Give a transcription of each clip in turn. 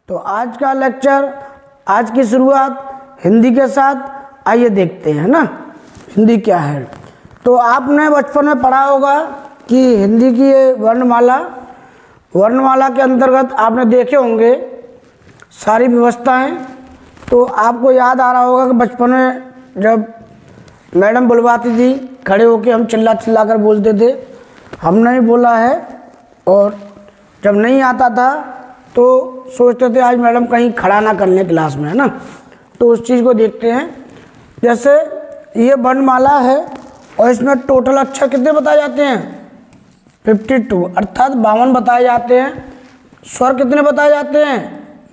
तो आज का लेक्चर, आज की शुरुआत हिंदी के साथ आइए देखते हैं ना, हिंदी क्या है। तो आपने बचपन में पढ़ा होगा कि हिंदी की ये वर्णमाला के अंतर्गत आपने देखे होंगे सारी व्यवस्थाएं। तो आपको याद आ रहा होगा कि बचपन में जब मैडम बुलवाती थी, खड़े होके हम चिल्ला चिल्ला कर बोलते थे, हमने ही बोला है। और जब नहीं आता था तो सोचते थे आज मैडम कहीं खड़ा ना कर लें क्लास में, है ना। तो उस चीज़ को देखते हैं। जैसे ये वर्णमाला है और इसमें टोटल अक्षर कितने बताए जाते हैं? 52 अर्थात 52 बताए जाते हैं। स्वर कितने बताए जाते हैं?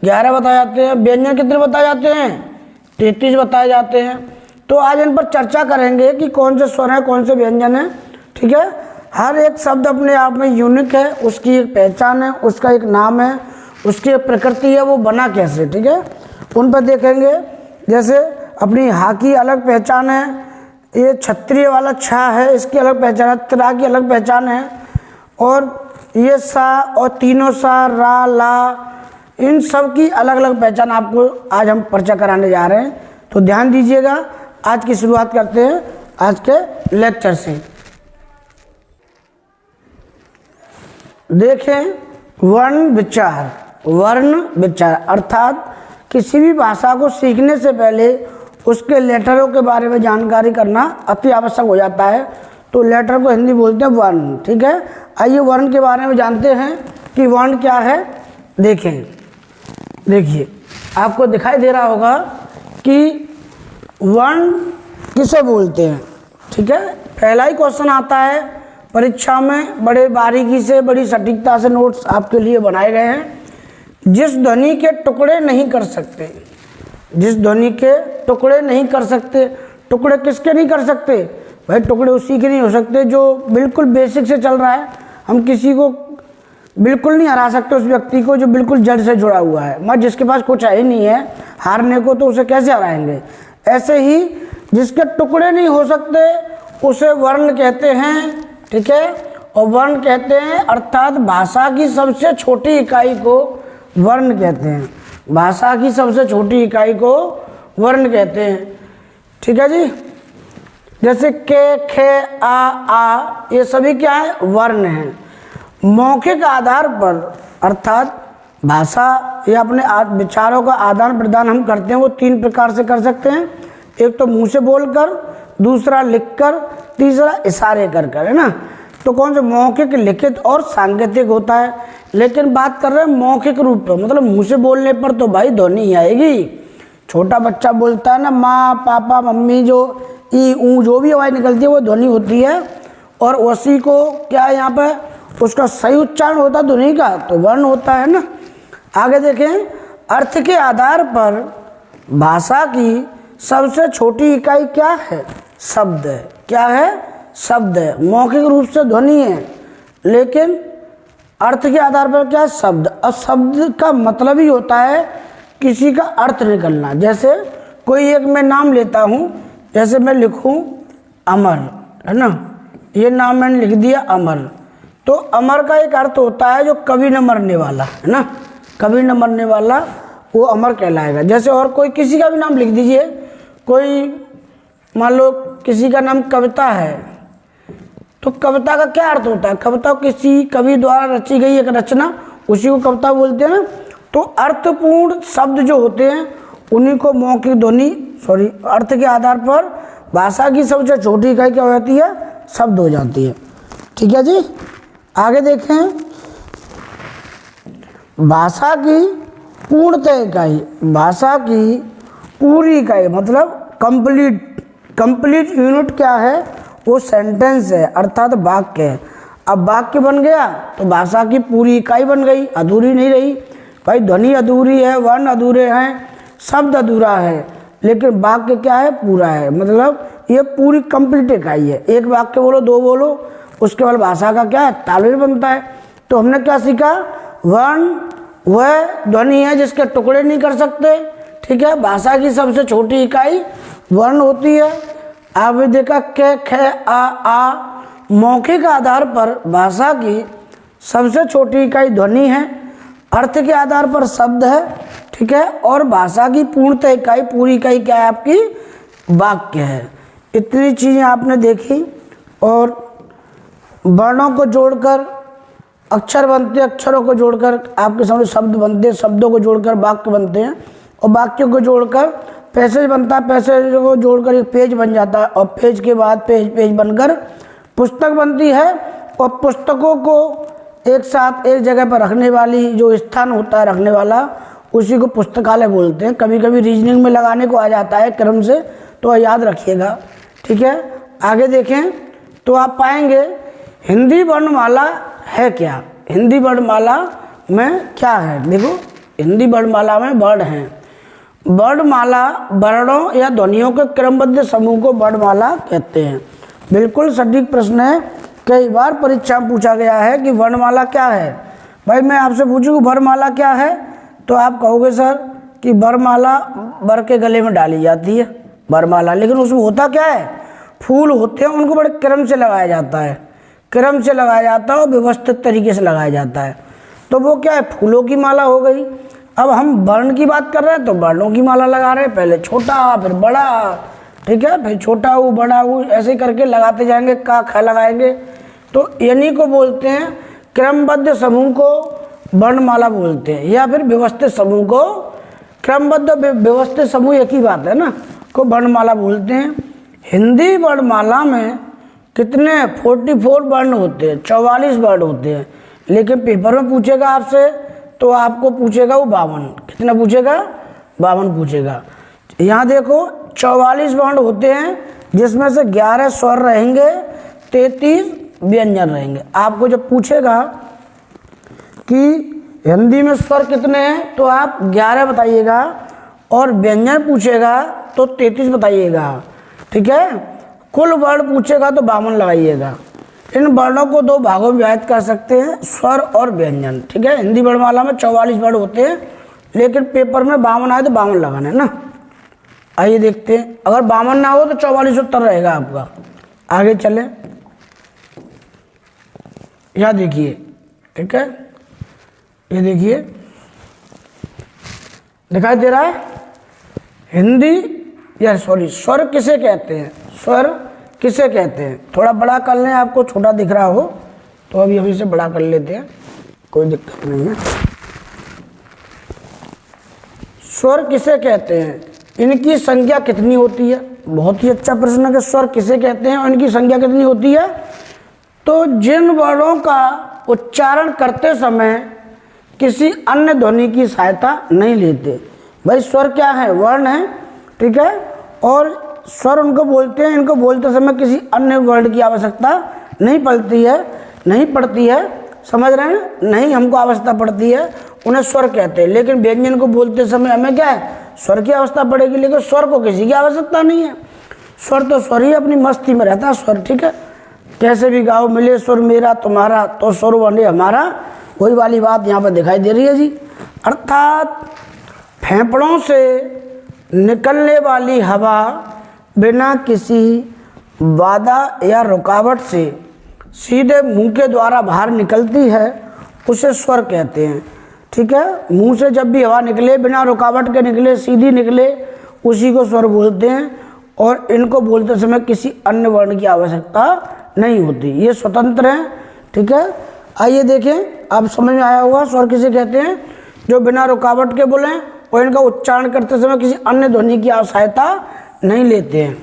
11 बताए जाते हैं। व्यंजन कितने बताए जाते हैं? 33 बताए जाते हैं। तो आज इन पर चर्चा करेंगे कि कौन से स्वर हैं, कौन से व्यंजन हैं। ठीक है, हर एक शब्द अपने आप में यूनिक है, उसकी एक पहचान है, उसका एक नाम है, उसकी एक प्रकृति है, वो बना कैसे। ठीक है, उन पर देखेंगे। जैसे अपनी हा की अलग पहचान है, ये क्षत्रिय वाला छा है, इसकी अलग पहचान है, त्रा की अलग पहचान है, और ये सा और तीनों सा, रा, ला, इन सब की अलग अलग पहचान आपको आज हम परिचय कराने जा रहे हैं। तो ध्यान दीजिएगा। आज की शुरुआत करते हैं आज के लेक्चर से। देखें, वर्ण विचार अर्थात किसी भी भाषा को सीखने से पहले उसके लेटरों के बारे में जानकारी करना अति आवश्यक हो जाता है। तो लेटर को हिंदी बोलते हैं वर्ण। ठीक है, आइए वर्ण के बारे में जानते हैं कि वर्ण क्या है। देखिए आपको दिखाई दे रहा होगा कि वर्ण किसे बोलते हैं। ठीक है, पहला ही क्वेश्चन आता है परीक्षा में, बड़े बारीकी से, बड़ी सटीकता से नोट्स आपके लिए बनाए गए हैं। जिस ध्वनि के टुकड़े नहीं कर सकते, जिस ध्वनि के टुकड़े नहीं कर सकते। टुकड़े किसके नहीं कर सकते भाई? टुकड़े उसी के नहीं हो सकते जो बिल्कुल बेसिक से चल रहा है। हम किसी को बिल्कुल नहीं हरा सकते, उस व्यक्ति को जो बिल्कुल जड़ से जुड़ा हुआ है। मत जिसके पास कुछ है ही नहीं है हारने को, तो उसे कैसे हराएंगे। ऐसे ही जिसके टुकड़े नहीं हो सकते उसे वर्ण कहते हैं। ठीक है, और वर्ण कहते हैं अर्थात भाषा की सबसे छोटी इकाई को वर्ण कहते हैं। भाषा की सबसे छोटी इकाई को वर्ण कहते हैं। ठीक है जी, जैसे के, खे, आ, ये सभी क्या है? वर्ण हैं। मौखिक आधार पर अर्थात भाषा या अपने विचारों का आदान प्रदान हम करते हैं, वो 3 प्रकार से कर सकते हैं। एक तो मुंह से बोलकर, दूसरा लिखकर, तीसरा इशारे कर कर, है ना। तो कौन से? मौखिक, लिखित और सांकेतिक होता है। लेकिन बात कर रहे हैं मौखिक रूप पर, मतलब मुंह से बोलने पर तो भाई ध्वनि आएगी। छोटा बच्चा बोलता है ना, माँ, पापा, मम्मी, जो ई, ऊ, जो भी आवाज़ निकलती है वो ध्वनि होती है। और उसी को क्या है यहाँ पर, उसका सही उच्चारण होता है ध्वनि का, तो वर्ण होता है ना। आगे देखें, अर्थ के आधार पर भाषा की सबसे छोटी इकाई क्या है? शब्द है। क्या है? शब्द है। मौखिक रूप से ध्वनि है, लेकिन अर्थ के आधार पर क्या है? शब्द। और शब्द का मतलब ही होता है किसी का अर्थ निकलना। जैसे कोई एक मैं नाम लेता हूँ, जैसे मैं लिखूँ अमर, है ना, ये नाम मैंने लिख दिया अमर। तो अमर का एक अर्थ होता है जो कभी न मरने वाला, है ना, कभी न मरने वाला, वो अमर कहलाएगा। जैसे और कोई किसी का भी नाम लिख दीजिए, कोई मान लो किसी का नाम कविता है, तो कविता का क्या अर्थ होता है? कविता किसी कवि द्वारा रची गई एक रचना, उसी को कविता बोलते हैं ना। तो अर्थपूर्ण शब्द जो होते हैं उन्हीं को मौखिक ध्वनि अर्थ के आधार पर भाषा की सबसे छोटी इकाई क्या हो जाती है? शब्द हो जाती है। ठीक है जी, आगे देखें, भाषा की पूर्णतः इकाई, भाषा की पूरी इकाई मतलब कंप्लीट यूनिट क्या है? वो सेंटेंस है, अर्थात वाक्य है। अब वाक्य बन गया तो भाषा की पूरी इकाई बन गई, अधूरी नहीं रही। भाई ध्वनि अधूरी है, वर्ण अधूरे हैं, शब्द अधूरा है, लेकिन वाक्य क्या है? पूरा है। मतलब ये पूरी कंप्लीट इकाई है। एक वाक्य बोलो, 2 बोलो, उसके बाद भाषा का क्या है? तालमेल बनता है। तो हमने क्या सीखा? वर्ण वह ध्वनि है जिसके टुकड़े नहीं कर सकते। ठीक है, भाषा की सबसे छोटी इकाई वर्ण होती है। आपने देखा के, खे, आ, मौखिक आधार पर भाषा की सबसे छोटी इकाई ध्वनि है। अर्थ के आधार पर शब्द है ठीक है। और भाषा की पूर्णतः इकाई, पूरी इकाई क्या है आपकी? वाक्य है। इतनी चीज़ें आपने देखी। और वर्णों को जोड़कर अक्षर बनते हैं, अक्षरों को जोड़कर आपके सामने शब्द बनते हैं, शब्दों को जोड़कर वाक्य बनते हैं, और वाक्यों को जोड़कर पैसेज बनता है, पैसेज को जोड़कर एक पेज बन जाता है, और पेज के बाद पेज बनकर पुस्तक बनती है। और पुस्तकों को एक साथ एक जगह पर रखने वाली जो स्थान होता है रखने वाला, उसी को पुस्तकालय बोलते हैं। कभी कभी रीजनिंग में लगाने को आ जाता है क्रम से, तो याद रखिएगा, ठीक है। आगे देखें तो आप पाएंगे हिंदी वर्णमाला है क्या? हिंदी वर्णमाला में क्या है? देखो, हिंदी वर्णमाला में वर्ण हैं। वर्णमाला वर्णों या ध्वनियों के क्रमबद्ध समूह को वर्णमाला कहते हैं। बिल्कुल सटीक प्रश्न है, कई बार परीक्षा में पूछा गया है कि वर्णमाला क्या है। भाई मैं आपसे पूछूँ वर्णमाला क्या है, तो आप कहोगे सर कि वर्णमाला वर के गले में डाली जाती है वर्णमाला, लेकिन उसमें होता क्या है? फूल होते हैं, उनको बड़े क्रम से लगाया जाता है, क्रम से लगाया जाता है और व्यवस्थित तरीके से लगाया जाता है। तो वो क्या है? फूलों की माला हो गई। अब हम वर्ण की बात कर रहे हैं तो वर्णों की माला लगा रहे हैं, पहले छोटा फिर बड़ा, ठीक है, फिर छोटा ऊ बड़ा ऊ ऐसे करके लगाते जाएंगे, का ख लगाएंगे। तो इन्हीं को बोलते हैं, क्रमबद्ध समूह को वर्णमाला बोलते हैं, या फिर व्यवस्थित समूह को, क्रमबद्ध व्यवस्थित समूह एक ही बात है ना, को वर्णमाला बोलते हैं। हिंदी वर्णमाला में कितने 44 वर्ण होते हैं, 44 वर्ण होते हैं, लेकिन पेपर में पूछेगा आपसे तो आपको पूछेगा वो 52। कितना पूछेगा? 52 पूछेगा। यहाँ देखो 44 वर्ण होते हैं, जिसमें से 11 स्वर रहेंगे, 33 व्यंजन रहेंगे। आपको जब पूछेगा कि हिंदी में स्वर कितने हैं तो आप 11 बताइएगा, और व्यंजन पूछेगा तो 33 बताइएगा, ठीक है। कुल वर्ण पूछेगा तो 52 लगाइएगा। इन वर्णों को दो भागों में विभाजित कर सकते हैं, स्वर और व्यंजन, ठीक है। हिंदी वर्णमाला में 44 वर्ण होते हैं, लेकिन पेपर में 52 आए तो 52 लगाना है ना। आइए देखते हैं, अगर 52 ना हो तो 44 उत्तर रहेगा आपका। आगे चले, यह देखिए, ठीक है, ये देखिए दिखाई दे रहा है। हिंदी या सॉरी स्वर किसे कहते हैं? स्वर किसे कहते हैं? थोड़ा बड़ा कर लें, आपको छोटा दिख रहा हो तो अभी से बड़ा कर लेते हैं, कोई दिक्कत नहीं है। स्वर किसे कहते हैं? इनकी संख्या कितनी होती है? बहुत ही अच्छा प्रश्न है कि स्वर किसे कहते हैं और इनकी संख्या कितनी होती है। तो जिन वर्णों का उच्चारण करते समय किसी अन्य ध्वनि की सहायता नहीं लेते। भाई स्वर क्या है? वर्ण है, ठीक है, और स्वर उनको बोलते हैं, इनको बोलते समय किसी अन्य वर्ण की आवश्यकता नहीं पड़ती है, समझ रहे हैं? नहीं हमको आवश्यकता पड़ती है, उन्हें स्वर कहते हैं। लेकिन व्यंजन को बोलते समय हमें क्या है? स्वर की आवश्यकता पड़ेगी, लेकिन स्वर को किसी की आवश्यकता नहीं है। स्वर तो स्वर ही अपनी मस्ती में रहता है स्वर, ठीक है। कैसे भी गाओ मिले सुर मेरा तुम्हारा तो सुर बने हमारा, वही वाली बात यहाँ पर दिखाई दे रही है जी। अर्थात फेफड़ों से निकलने वाली हवा बिना किसी बाधा या रुकावट से सीधे मुंह के द्वारा बाहर निकलती है, उसे स्वर कहते हैं, ठीक है। मुंह से जब भी हवा निकले, बिना रुकावट के निकले, सीधी निकले, उसी को स्वर बोलते हैं। और इनको बोलते समय किसी अन्य वर्ण की आवश्यकता नहीं होती, ये स्वतंत्र हैं, ठीक है। आइए देखें, आप समझ में आया होगा स्वर किसे कहते हैं? जो बिना रुकावट के बोलें और इनका उच्चारण करते समय किसी अन्य ध्वनि की सहायता नहीं लेते हैं।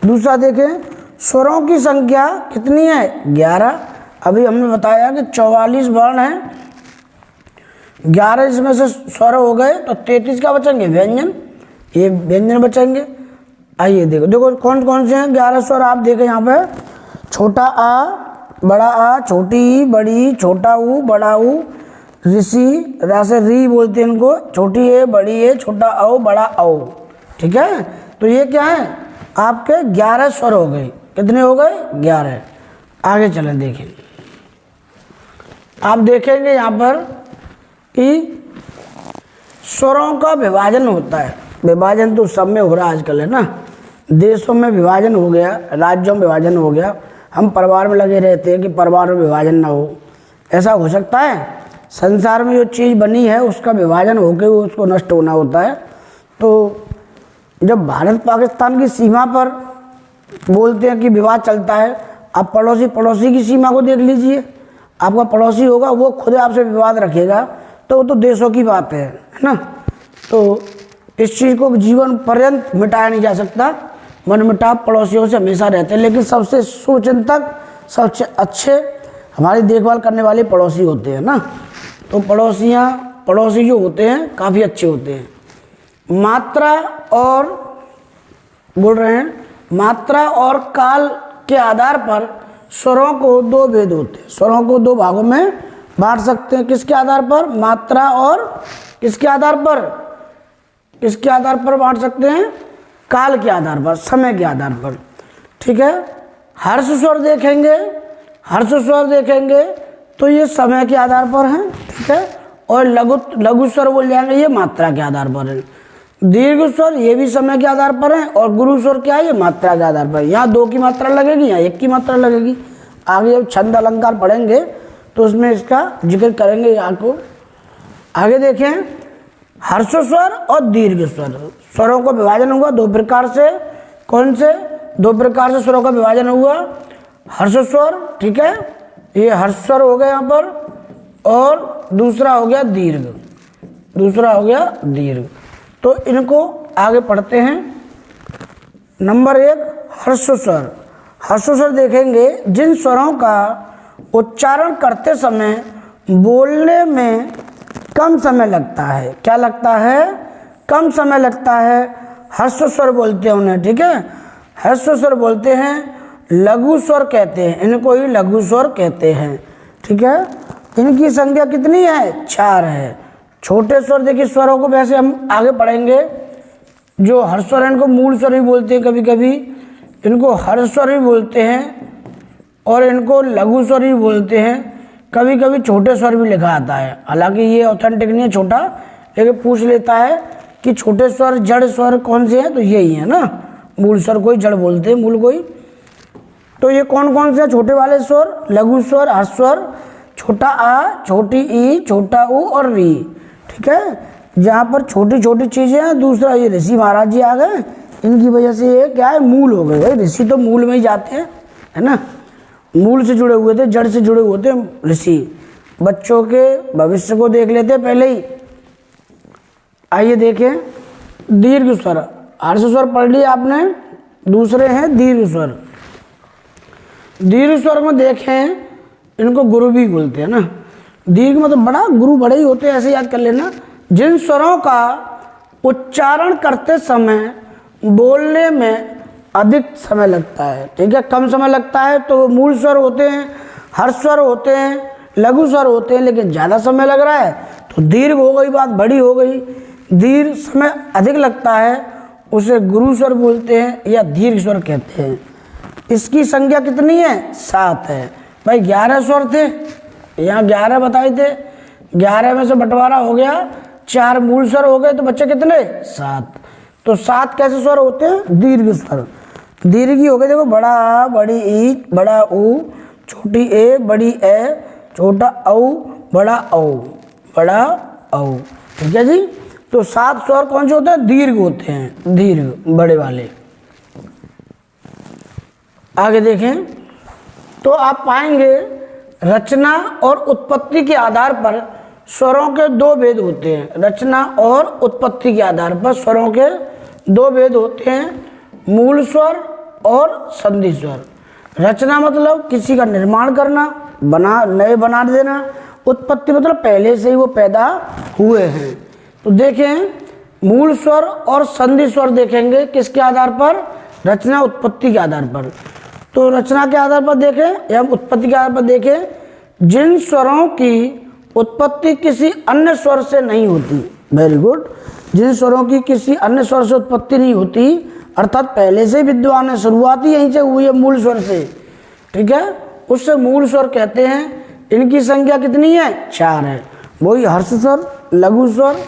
दूसरा देखें, स्वरों की संख्या कितनी है? 11। अभी हमने बताया कि 44 वर्ण हैं, 11 इसमें से स्वर हो गए तो 33 का बचेंगे व्यंजन, ये व्यंजन बचेंगे। आइए देखो कौन कौन से हैं 11 स्वर। आप देखें यहाँ पे, छोटा आ, बड़ा आ, छोटी ई, बड़ी, छोटा ऊ, बड़ा ऊ, ऋषि, रासे री बोलते हैं इनको, छोटी ए, बड़ी ए, छोटा औ, बड़ा औ, ठीक है। तो ये क्या है? आपके 11 स्वर हो गए। कितने हो गए? 11। आगे चलें, देखें, आप देखेंगे यहाँ पर कि स्वरों का विभाजन होता है। विभाजन तो सब में हो रहा है आजकल, है ना। देशों में विभाजन हो गया, राज्यों में विभाजन हो गया। हम परिवार में लगे रहते हैं कि परिवार में विभाजन ना हो, ऐसा हो सकता है? संसार में जो चीज़ बनी है उसका विभाजन होकर वो उसको नष्ट होना होता है। तो जब भारत पाकिस्तान की सीमा पर बोलते हैं कि विवाद चलता है, आप पड़ोसी की सीमा को देख लीजिए। आपका पड़ोसी होगा वो खुद आपसे विवाद रखेगा, तो वो तो देशों की बात है ना। तो इस चीज़ को जीवन पर्यंत मिटाया नहीं जा सकता। मनमुटाव पड़ोसियों से हमेशा रहते हैं, लेकिन सबसे सुचिंतक, सबसे अच्छे हमारी देखभाल करने वाले पड़ोसी होते हैं ना। तो पड़ोसी जो होते हैं काफ़ी अच्छे होते हैं। मात्रा और बोल रहे हैं, मात्रा और काल के आधार पर स्वरों को दो भेद होते हैं। स्वरों को दो भागों में बांट सकते हैं। किसके आधार पर? मात्रा और किसके आधार पर? किसके आधार पर बांट सकते हैं? काल के आधार पर, समय के आधार पर। ठीक है। हर्ष स्वर देखेंगे तो ये समय के आधार पर है। ठीक है। और लघु स्वर बोल जाएंगे, ये मात्रा के आधार पर है। दीर्घ स्वर ये भी समय के आधार पर है। और गुरु स्वर क्या है? ये मात्रा के आधार पर। यहाँ 2 की मात्रा लगेगी, यहाँ 1 की मात्रा लगेगी। आगे जब छंद अलंकार पढ़ेंगे तो उसमें इसका जिक्र करेंगे। यहाँ को आगे देखें, हर्ष स्वर और दीर्घ स्वर, स्वरों का विभाजन हुआ 2 प्रकार से। कौन से 2 प्रकार से स्वरों का विभाजन हुआ? हर्ष स्वर, ठीक है, ये हर्ष स्वर हो गया यहाँ पर, और दूसरा हो गया दीर्घ। तो इनको आगे पढ़ते हैं। नंबर 1 हर्ष स्वर। हर्ष स्वर देखेंगे जिन स्वरों का उच्चारण करते समय बोलने में कम समय लगता है। क्या लगता है? कम समय लगता है। हर्ष स्वर बोलते हैं उन्हें। ठीक है। हर्ष स्वर बोलते हैं, लघु स्वर कहते हैं, इनको ही लघु स्वर कहते हैं। ठीक है। इनकी संख्या कितनी है? 4 है। छोटे स्वर देखिए, स्वरों को वैसे हम आगे पढ़ेंगे। जो हर्ष स्वर इनको मूल स्वर भी बोलते हैं, कभी कभी इनको हर्ष स्वर भी बोलते हैं, और इनको लघु स्वर भी बोलते हैं। कभी कभी छोटे स्वर भी लिखा आता है, हालांकि ये ऑथेंटिक नहीं है छोटा, लेकिन पूछ लेता है कि छोटे स्वर जड़ स्वर कौन से हैं, तो यही है ना। मूल स्वर कोई, जड़ बोलते हैं मूल कोई। तो ये कौन कौन से छोटे वाले स्वर? लघु स्वर, हर्ष स्वर, छोटा आ, छोटी ई, छोटा ऊ और री। ठीक है। जहाँ पर छोटी छोटी चीज़ें हैं। दूसरा ये ऋषि महाराज जी आ गए, इनकी वजह से ये क्या है? मूल हो गए। भाई ऋषि तो मूल में ही जाते हैं, है ना। मूल से जुड़े हुए थे, जड़ से जुड़े हुए थे ऋषि। बच्चों के भविष्य को देख लेते पहले ही। आइए देखें, दीर्घ स्वर। हर्ष स्वर पढ़ लिया आपने, दूसरे हैं दीर्घ स्वर। दीर्घ स्वर में देखें, इनको गुरु भी बोलते हैं ना। दीर्घ मतलब बड़ा, गुरु बड़े ही होते हैं, ऐसे याद कर लेना। जिन स्वरों का उच्चारण करते समय बोलने में अधिक समय लगता है। ठीक है। कम समय लगता है तो मूल स्वर होते हैं, हर्ष स्वर होते हैं, लघु स्वर होते हैं। लेकिन ज़्यादा समय लग रहा है तो दीर्घ हो गई, बात बड़ी हो गई। दीर्घ समय अधिक लगता है उसे गुरु स्वर बोलते हैं या दीर्घ स्वर कहते हैं। इसकी संख्या कितनी है? 7 है। भाई 11 स्वर थे, यहाँ 11 बताए थे। 11 में से बंटवारा हो गया, 4 मूल स्वर हो गए, तो बच्चे कितने? 7। तो 7 कैसे स्वर होते हैं? दीर्घ स्वर। दीर्घ हो गए, देखो, बड़ा आ, बड़ी ई, बड़ा ऊ, छोटी ए, बड़ी ए, छोटा औ, बड़ा औ। ठीक है जी। तो 7 स्वर कौन से होते हैं? दीर्घ होते हैं, दीर्घ बड़े वाले। आगे देखें तो आप पाएंगे रचना और उत्पत्ति के आधार पर स्वरों के 2 भेद होते हैं। रचना और उत्पत्ति के आधार पर स्वरों के 2 भेद होते हैं, मूल स्वर और संधि स्वर। रचना मतलब किसी का निर्माण करना, नए बना देना। उत्पत्ति मतलब पहले से ही वो पैदा हुए हैं। तो देखें, मूल स्वर और संधि स्वर देखेंगे किसके आधार पर? रचना उत्पत्ति के आधार पर। तो रचना के आधार पर देखें या उत्पत्ति के आधार पर देखें, जिन स्वरों की उत्पत्ति किसी अन्य स्वर से नहीं होती। Very good. जिन स्वरों की किसी अन्य स्वर से उत्पत्ति नहीं होती, अर्थात पहले से विद्वान है, शुरुआत ही यहीं से हुई है, मूल स्वर से। ठीक है। उससे मूल स्वर कहते हैं। इनकी संख्या कितनी है? 4 है। वही हर्ष स्वर, लघु स्वर,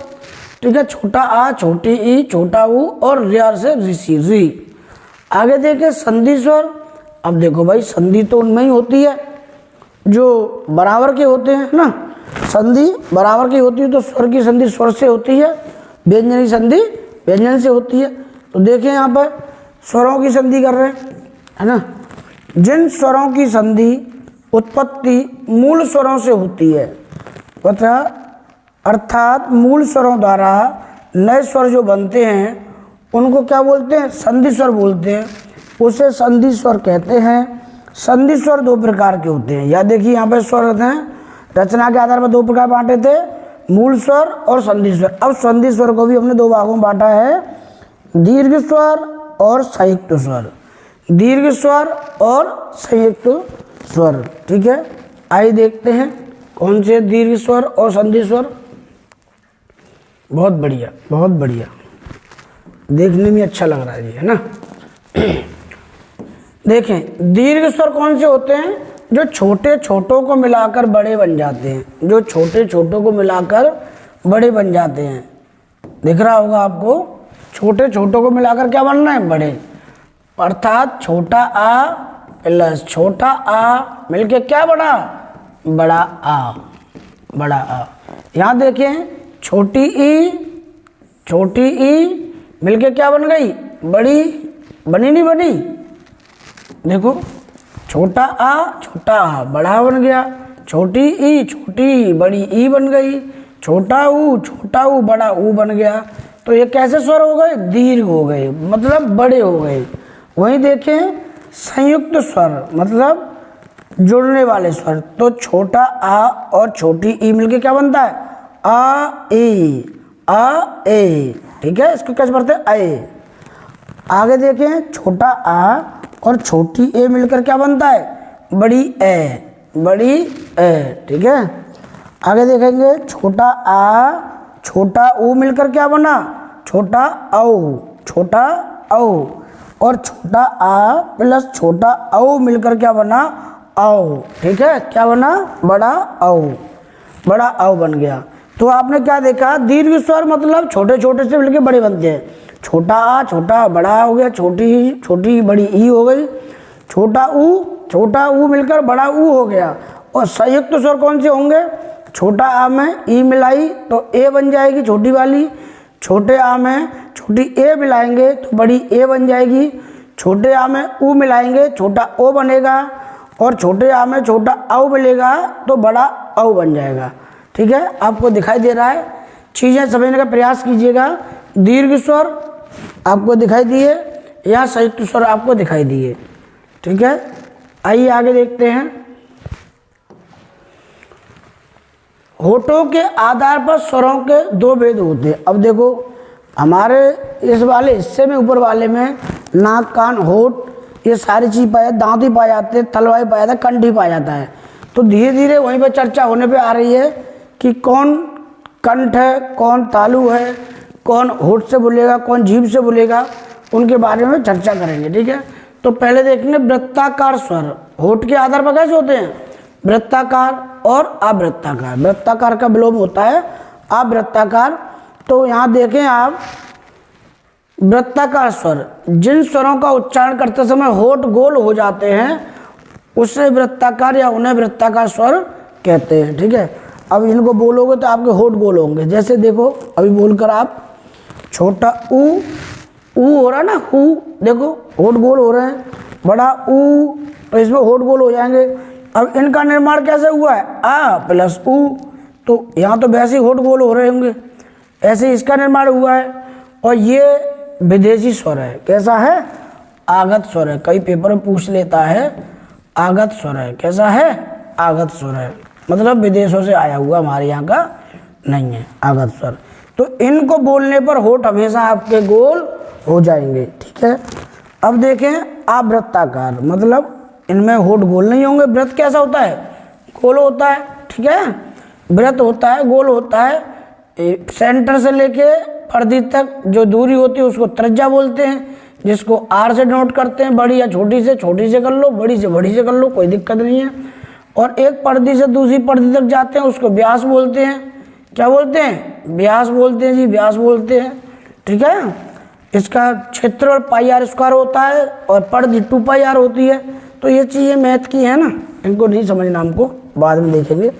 ठीक है, छोटा आ, छोटी ई, छोटा ऊ और र्या से ऋषि, री। आगे देखें संधि स्वर। अब देखो भाई, संधि तो उनमें ही होती है जो बराबर के होते हैं ना। संधि बराबर की होती है तो स्वर की संधि स्वर से होती है, व्यंजन की संधि व्यंजन से होती है। तो देखें यहाँ पर स्वरों की संधि कर रहे हैं, है ना। जिन स्वरों की संधि उत्पत्ति मूल स्वरों से होती है, अर्थात मूल स्वरों द्वारा नए स्वर जो बनते हैं उनको क्या बोलते हैं? संधि स्वर बोलते हैं, उसे संधि स्वर कहते हैं। संधि स्वर दो प्रकार के होते हैं, या देखिए यहाँ पे स्वर होते हैं, रचना के आधार पर दो प्रकार बांटे थे, मूल स्वर और संधि स्वर। अब संधि स्वर को भी हमने दो भागों में बांटा है, दीर्घ स्वर और संयुक्त स्वर, दीर्घ स्वर और संयुक्त स्वर। ठीक है, आइए देखते हैं कौन से दीर्घ स्वर और संधि स्वर। बहुत बढ़िया, बहुत बढ़िया, देखने में अच्छा लग रहा है जी, है ना। देखें दीर्घ स्वर कौन से होते हैं? जो छोटे छोटों को मिलाकर बड़े बन जाते हैं, जो छोटे छोटों को मिलाकर बड़े बन जाते हैं। दिख रहा होगा आपको, छोटे छोटों को मिलाकर क्या बनना है? बड़े। अर्थात छोटा आ प्लस छोटा आ मिलके क्या बना? बड़ा आ, बड़ा आ। यहाँ देखें छोटी ई मिलके क्या बन गई? बड़ी। बनी नहीं बनी? देखो छोटा आ बड़ा बन गया, छोटी ई बड़ी ई बन गई, छोटा ऊ बड़ा ऊ बन गया। तो ये कैसे स्वर हो गए? दीर्घ हो गए, मतलब बड़े हो गए। वहीं देखें संयुक्त स्वर मतलब जुड़ने वाले स्वर, तो छोटा आ और छोटी ई मिलके क्या बनता है? आ ए। ठीक है, इसको कैसे पढ़ते हैं? आए। आगे देखें छोटा आ और छोटी ए मिलकर क्या बनता है? बड़ी ए, बड़ी ए। ठीक है, आगे देखेंगे छोटा आ छोटा ऊ मिलकर क्या बना? छोटा औ। और छोटा आ प्लस छोटा औ मिलकर क्या बना? औ। ठीक है, क्या बना? बड़ा औ, बड़ा औ बन गया। तो आपने क्या देखा? दीर्घ स्वर मतलब छोटे छोटे से मिलकर बड़े बनते हैं। छोटा आ छोटा बड़ा हो गया, छोटी बड़ी ई हो गई, छोटा ऊ मिलकर बड़ा ऊ हो गया। और संयुक्त स्वर कौन से होंगे? छोटा आ में ई मिलाई तो ए बन जाएगी छोटी वाली, छोटे आ में छोटी ए मिलाएंगे तो बड़ी ए बन जाएगी, छोटे आ में ऊ मिलाएंगे छोटा ओ बनेगा, और छोटे आ में छोटा औ मिलेगा तो बड़ा औ बन जाएगा। ठीक है, आपको दिखाई दे रहा है? चीज़ें समझने का प्रयास कीजिएगा। दीर्घ स्वर आपको दिखाई दिए या संयुक्त स्वर आपको दिखाई दिए। ठीक है, आइए आगे देखते हैं। होठों के आधार पर स्वरों के दो भेद होते हैं। अब देखो हमारे इस वाले हिस्से में, ऊपर वाले में नाक कान होठ ये सारी चीज़ पाया, दांत ही पाए जाते हैं, तलवाई पाया जाता है, कंठ ही पाया जाता है। तो धीरे धीरे वहीं पर चर्चा होने पे आ रही है कि कौन कंठ है, कौन तालु है, कौन होठ से बोलेगा, कौन जीभ से बोलेगा, उनके बारे में चर्चा करेंगे। ठीक है, तो पहले देखेंगे वृत्ताकार स्वर होठ के आधार पर कैसे होते हैं? वृत्ताकार और अवृत्ताकार। वृत्ताकार का विलोम होता है अवृत्ताकार। तो यहाँ देखें आप, वृत्ताकार स्वर जिन स्वरों का उच्चारण करते समय होठ गोल हो जाते हैं उसे वृत्ताकार या उन्हें वृत्ताकार स्वर कहते हैं। ठीक है, अब इनको बोलोगे तो आपके होठ गोल होंगे। जैसे देखो अभी बोलकर आप छोटा ऊ हो रहा है ना, ऊ देखो होठ गोल हो रहे हैं, बड़ा ऊ तो इसमें होठ गोल हो जाएंगे। अब इनका निर्माण कैसे हुआ है? आ प्लस ऊ, तो यहाँ तो वैसे ही होठ गोल हो रहे होंगे, ऐसे इसका निर्माण हुआ है। और ये विदेशी स्वर है। कैसा है? आगत स्वर है। कई पेपर में पूछ लेता है, आगत स्वर है। कैसा है? आगत स्वर है, मतलब विदेशों से आया हुआ, हमारे यहाँ का नहीं है आगत स्वर। तो इनको बोलने पर होठ हमेशा आपके गोल हो जाएंगे। ठीक है, अब देखें अवृत्ताकार, मतलब इनमें होठ गोल नहीं होंगे। व्रत कैसा होता है? गोल होता है। ठीक है, व्रत होता है, गोल होता है। सेंटर से लेके पर्दी तक जो दूरी होती है उसको त्रिज्या बोलते हैं, जिसको आर से नोट करते हैं। बड़ी या छोटी से कर लो, बड़ी से बड़ी से कर लो, कोई दिक्कत नहीं है। और एक पर्दी से दूसरी पर्दी तक जाते हैं उसको व्यास बोलते हैं। क्या बोलते हैं? व्यास बोलते हैं जी, व्यास बोलते हैं। ठीक है, इसका क्षेत्रफल पाई आर स्क्वायर होता है और पर्दी 2 पाई आर होती है। तो ये चीज़ें मैथ की है ना, इनको नहीं समझना, हमको बाद में देखेंगे।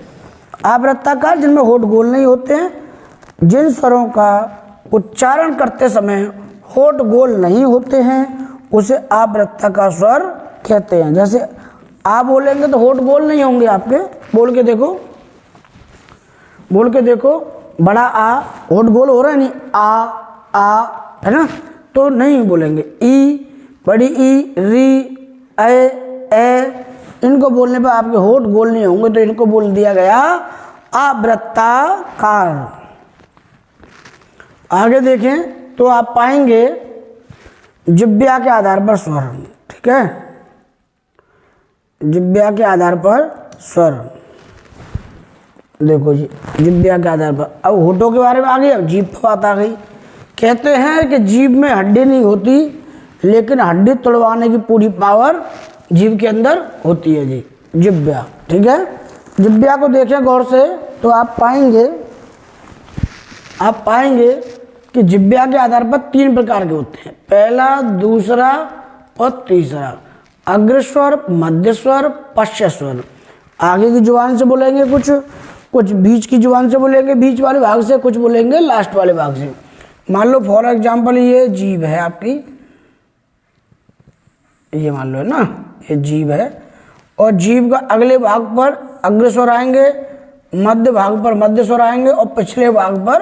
आवृत्ताकार जिनमें होठ गोल नहीं होते हैं, जिन स्वरों का उच्चारण करते समय होठ गोल नहीं होते हैं उसे आवृत्ताकार स्वर कहते हैं। जैसे आ बोलेंगे तो होठ गोल नहीं होंगे आपके, बोल के देखो, बोल के देखो, बड़ा आ होठ गोल हो रहा है नहीं, आ है ना, तो नहीं बोलेंगे। ई, बड़ी ई, री, ए, इनको बोलने पर आपके होठ गोल नहीं होंगे, तो इनको बोल दिया गया आवृत्ताकार। आगे देखें तो आप पाएंगे जिह्वा के आधार पर स्वर, ठीक है, जिह्वा के आधार पर स्वर। देखो जी, जिह्वा के आधार पर। अब होठों के बारे में आ गई, अब जीभ पर बात आ गई। कहते हैं कि जीभ में हड्डी नहीं होती, लेकिन हड्डी तोड़वाने की पूरी पावर जीभ के अंदर होती है जी, जिह्वा, ठीक है। जिह्वा को देखें गौर से तो आप पाएंगे कि जिह्वा के आधार पर 3 प्रकार के होते हैं, पहला, दूसरा और तीसरा। अग्रस्वर, मध्यस्वर, पश्चस्वर। आगे की जुबान से बोलेंगे कुछ बीच की जुबान से बोलेंगे, बीच वाले भाग से, कुछ बोलेंगे लास्ट वाले भाग से। मान लो फॉर एग्जाम्पल ये जीभ है आपकी, ये मान लो है ना, ये जीभ है, और जीभ का अगले भाग पर अग्रस्वर आएंगे, मध्य भाग पर मध्य स्वर आएंगे और पिछले भाग पर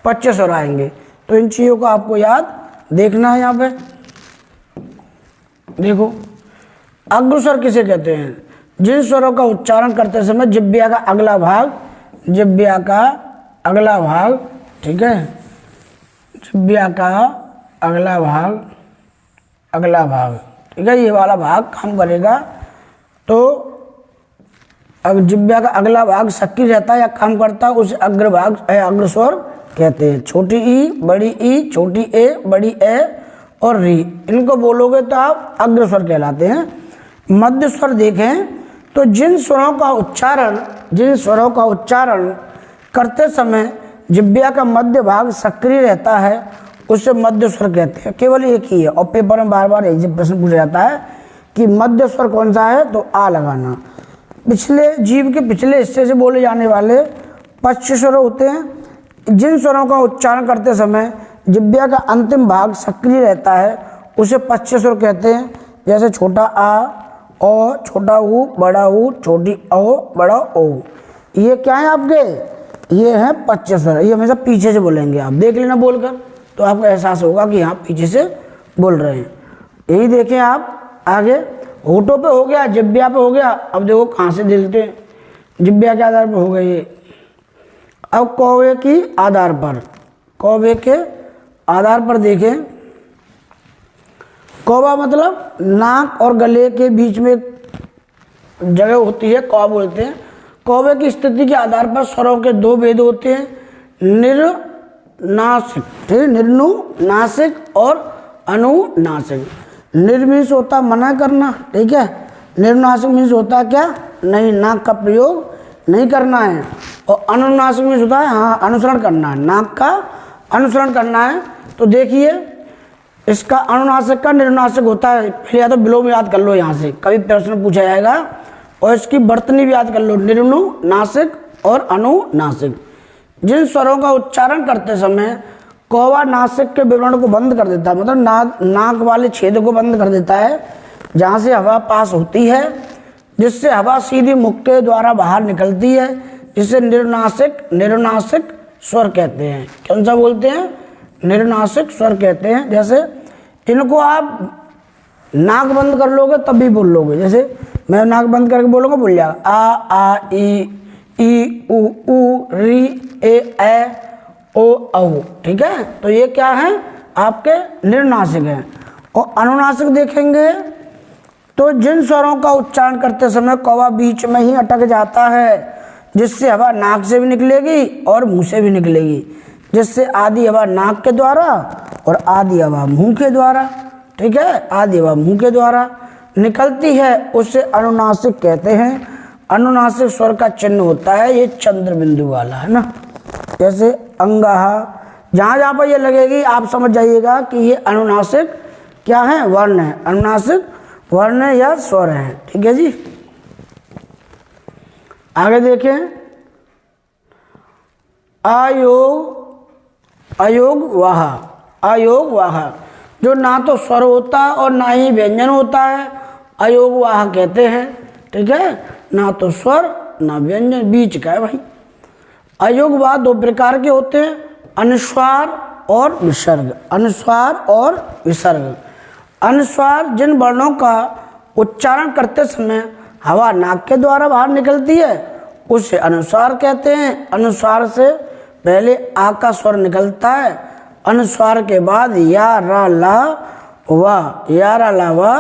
पश्च स्वर आएंगे। तो इन चीज़ों को आपको याद देखना है। यहाँ पे देखो, अग्रस्वर किसे कहते हैं? जिन स्वरों का उच्चारण करते समय जिह्वा का अगला भाग, जिह्वा का अगला भाग, ठीक है, जिह्वा का अगला भाग, ठीक है, ये वाला भाग काम करेगा। तो अब जिह्वा का अगला भाग सक्रिय रहता है या काम करता है, उसे अग्रभाग अग्रस्वर कहते हैं। छोटी ई, बड़ी ई, छोटी ए, बड़ी ए और री, इनको बोलोगे तो आप अग्रस्वर कहलाते हैं। मध्य स्वर देखें तो जिन स्वरों का उच्चारण करते समय जिह्वा का मध्य भाग सक्रिय रहता है उसे मध्य स्वर कहते हैं। केवल एक ही है, और पेपर में बार बार एक प्रश्न पूछा जाता है कि मध्य स्वर कौन सा है, तो आ लगाना। पिछले जीभ के पिछले हिस्से से बोले जाने वाले पश्च स्वर होते हैं। जिन स्वरों का उच्चारण करते समय जिह्वा का अंतिम भाग सक्रिय रहता है उसे पश्च स्वर कहते हैं। जैसे छोटा आ, ओ, छोटा ऊ, बड़ा ऊ, छोटी ओ, बड़ा ओ, ये क्या है आपके? ये है पश्च स्वर। ये हमेशा पीछे से बोलेंगे, आप देख लेना बोलकर, तो आपको एहसास होगा कि यहाँ पीछे से बोल रहे हैं। यही देखें आप आगे, होठों पे हो गया, जिह्वा पे हो गया। अब देखो कहाँ से दिलते हैं, जिह्वा के आधार पर हो गए ये। अब कौवे की आधार पर, कौवे के आधार पर देखें, कौवा मतलब नाक और गले के बीच में जगह होती है, कौवा बोलते हैं। कौवे की स्थिति के आधार पर स्वरों के 2 भेद होते हैं, निर्नासिक, ठीक है, निर्नुनासिक और अनुनासिक। निर मीन्स होता मना करना, ठीक है, निर्नुनासिक मीन्स होता क्या, नहीं, नाक का प्रयोग नहीं करना है, और अनुनासिक मीन्स होता है हाँ अनुसरण करना है, नाक का अनुसरण करना है। तो देखिए इसका अनुनासिक का निर्नुनासिक होता है, फिर या तो विलोम याद कर लो, यहाँ से कभी प्रश्न पूछा जाएगा, और इसकी वर्तनी भी याद कर लो, निर्नुनासिक और अनुनासिक। जिन स्वरों का उच्चारण करते समय कौवा नासिक के विवरण को बंद कर देता है, मतलब नाक वाले छेद को बंद कर देता है जहाँ से हवा पास होती है, जिससे हवा सीधी मुख के द्वारा बाहर निकलती है, जिसे निर्नासिक स्वर कहते हैं। कौन सा बोलते हैं? निर्नासिक स्वर कहते हैं। जैसे इनको आप नाक बंद कर लोगे तब भी बोल लोगे, जैसे मैं नाक बंद करके बोलूँगा भूल जाएगा, आ, ई, उ, री, ए, ओ, औ, ठीक है। तो ये क्या है आपके निर्नासिक हैं। और अनुनासिक देखेंगे तो जिन स्वरों का उच्चारण करते समय कौवा बीच में ही अटक जाता है, जिससे हवा नाक से भी निकलेगी और मुंह से भी निकलेगी, जिससे आधी हवा नाक के द्वारा और आधी हवा मुंह के द्वारा, ठीक है, आधी हवा मुंह के द्वारा निकलती है, उसे अनुनासिक कहते हैं। अनुनासिक स्वर का चिन्ह होता है ये चंद्र बिंदु वाला, है ना, जैसे अंगाहा, जहाँ जहाँ पर ये लगेगी आप समझ जाइएगा कि ये अनुनासिक क्या है, वर्ण है, अनुनासिक वर्ण या स्वर है, ठीक है जी। आगे देखें अयोग अयोग वाह, अयोग वाह, जो ना तो स्वर होता है और ना ही व्यंजन होता है, अयोग वाह कहते हैं। ठीक है, ना तो स्वर ना व्यंजन, बीच का है भाई। अयोग वाह दो प्रकार के होते हैं, अनुस्वार और विसर्ग। अनुस्वार और विसर्ग। अनुस्वार जिन वर्णों का उच्चारण करते समय हवा नाक के द्वारा बाहर निकलती है उसे अनुस्वार कहते हैं। अनुस्वार से पहले आ का स्वर निकलता है, अनुस्वार के बाद या रा ला वा, या रा ला वा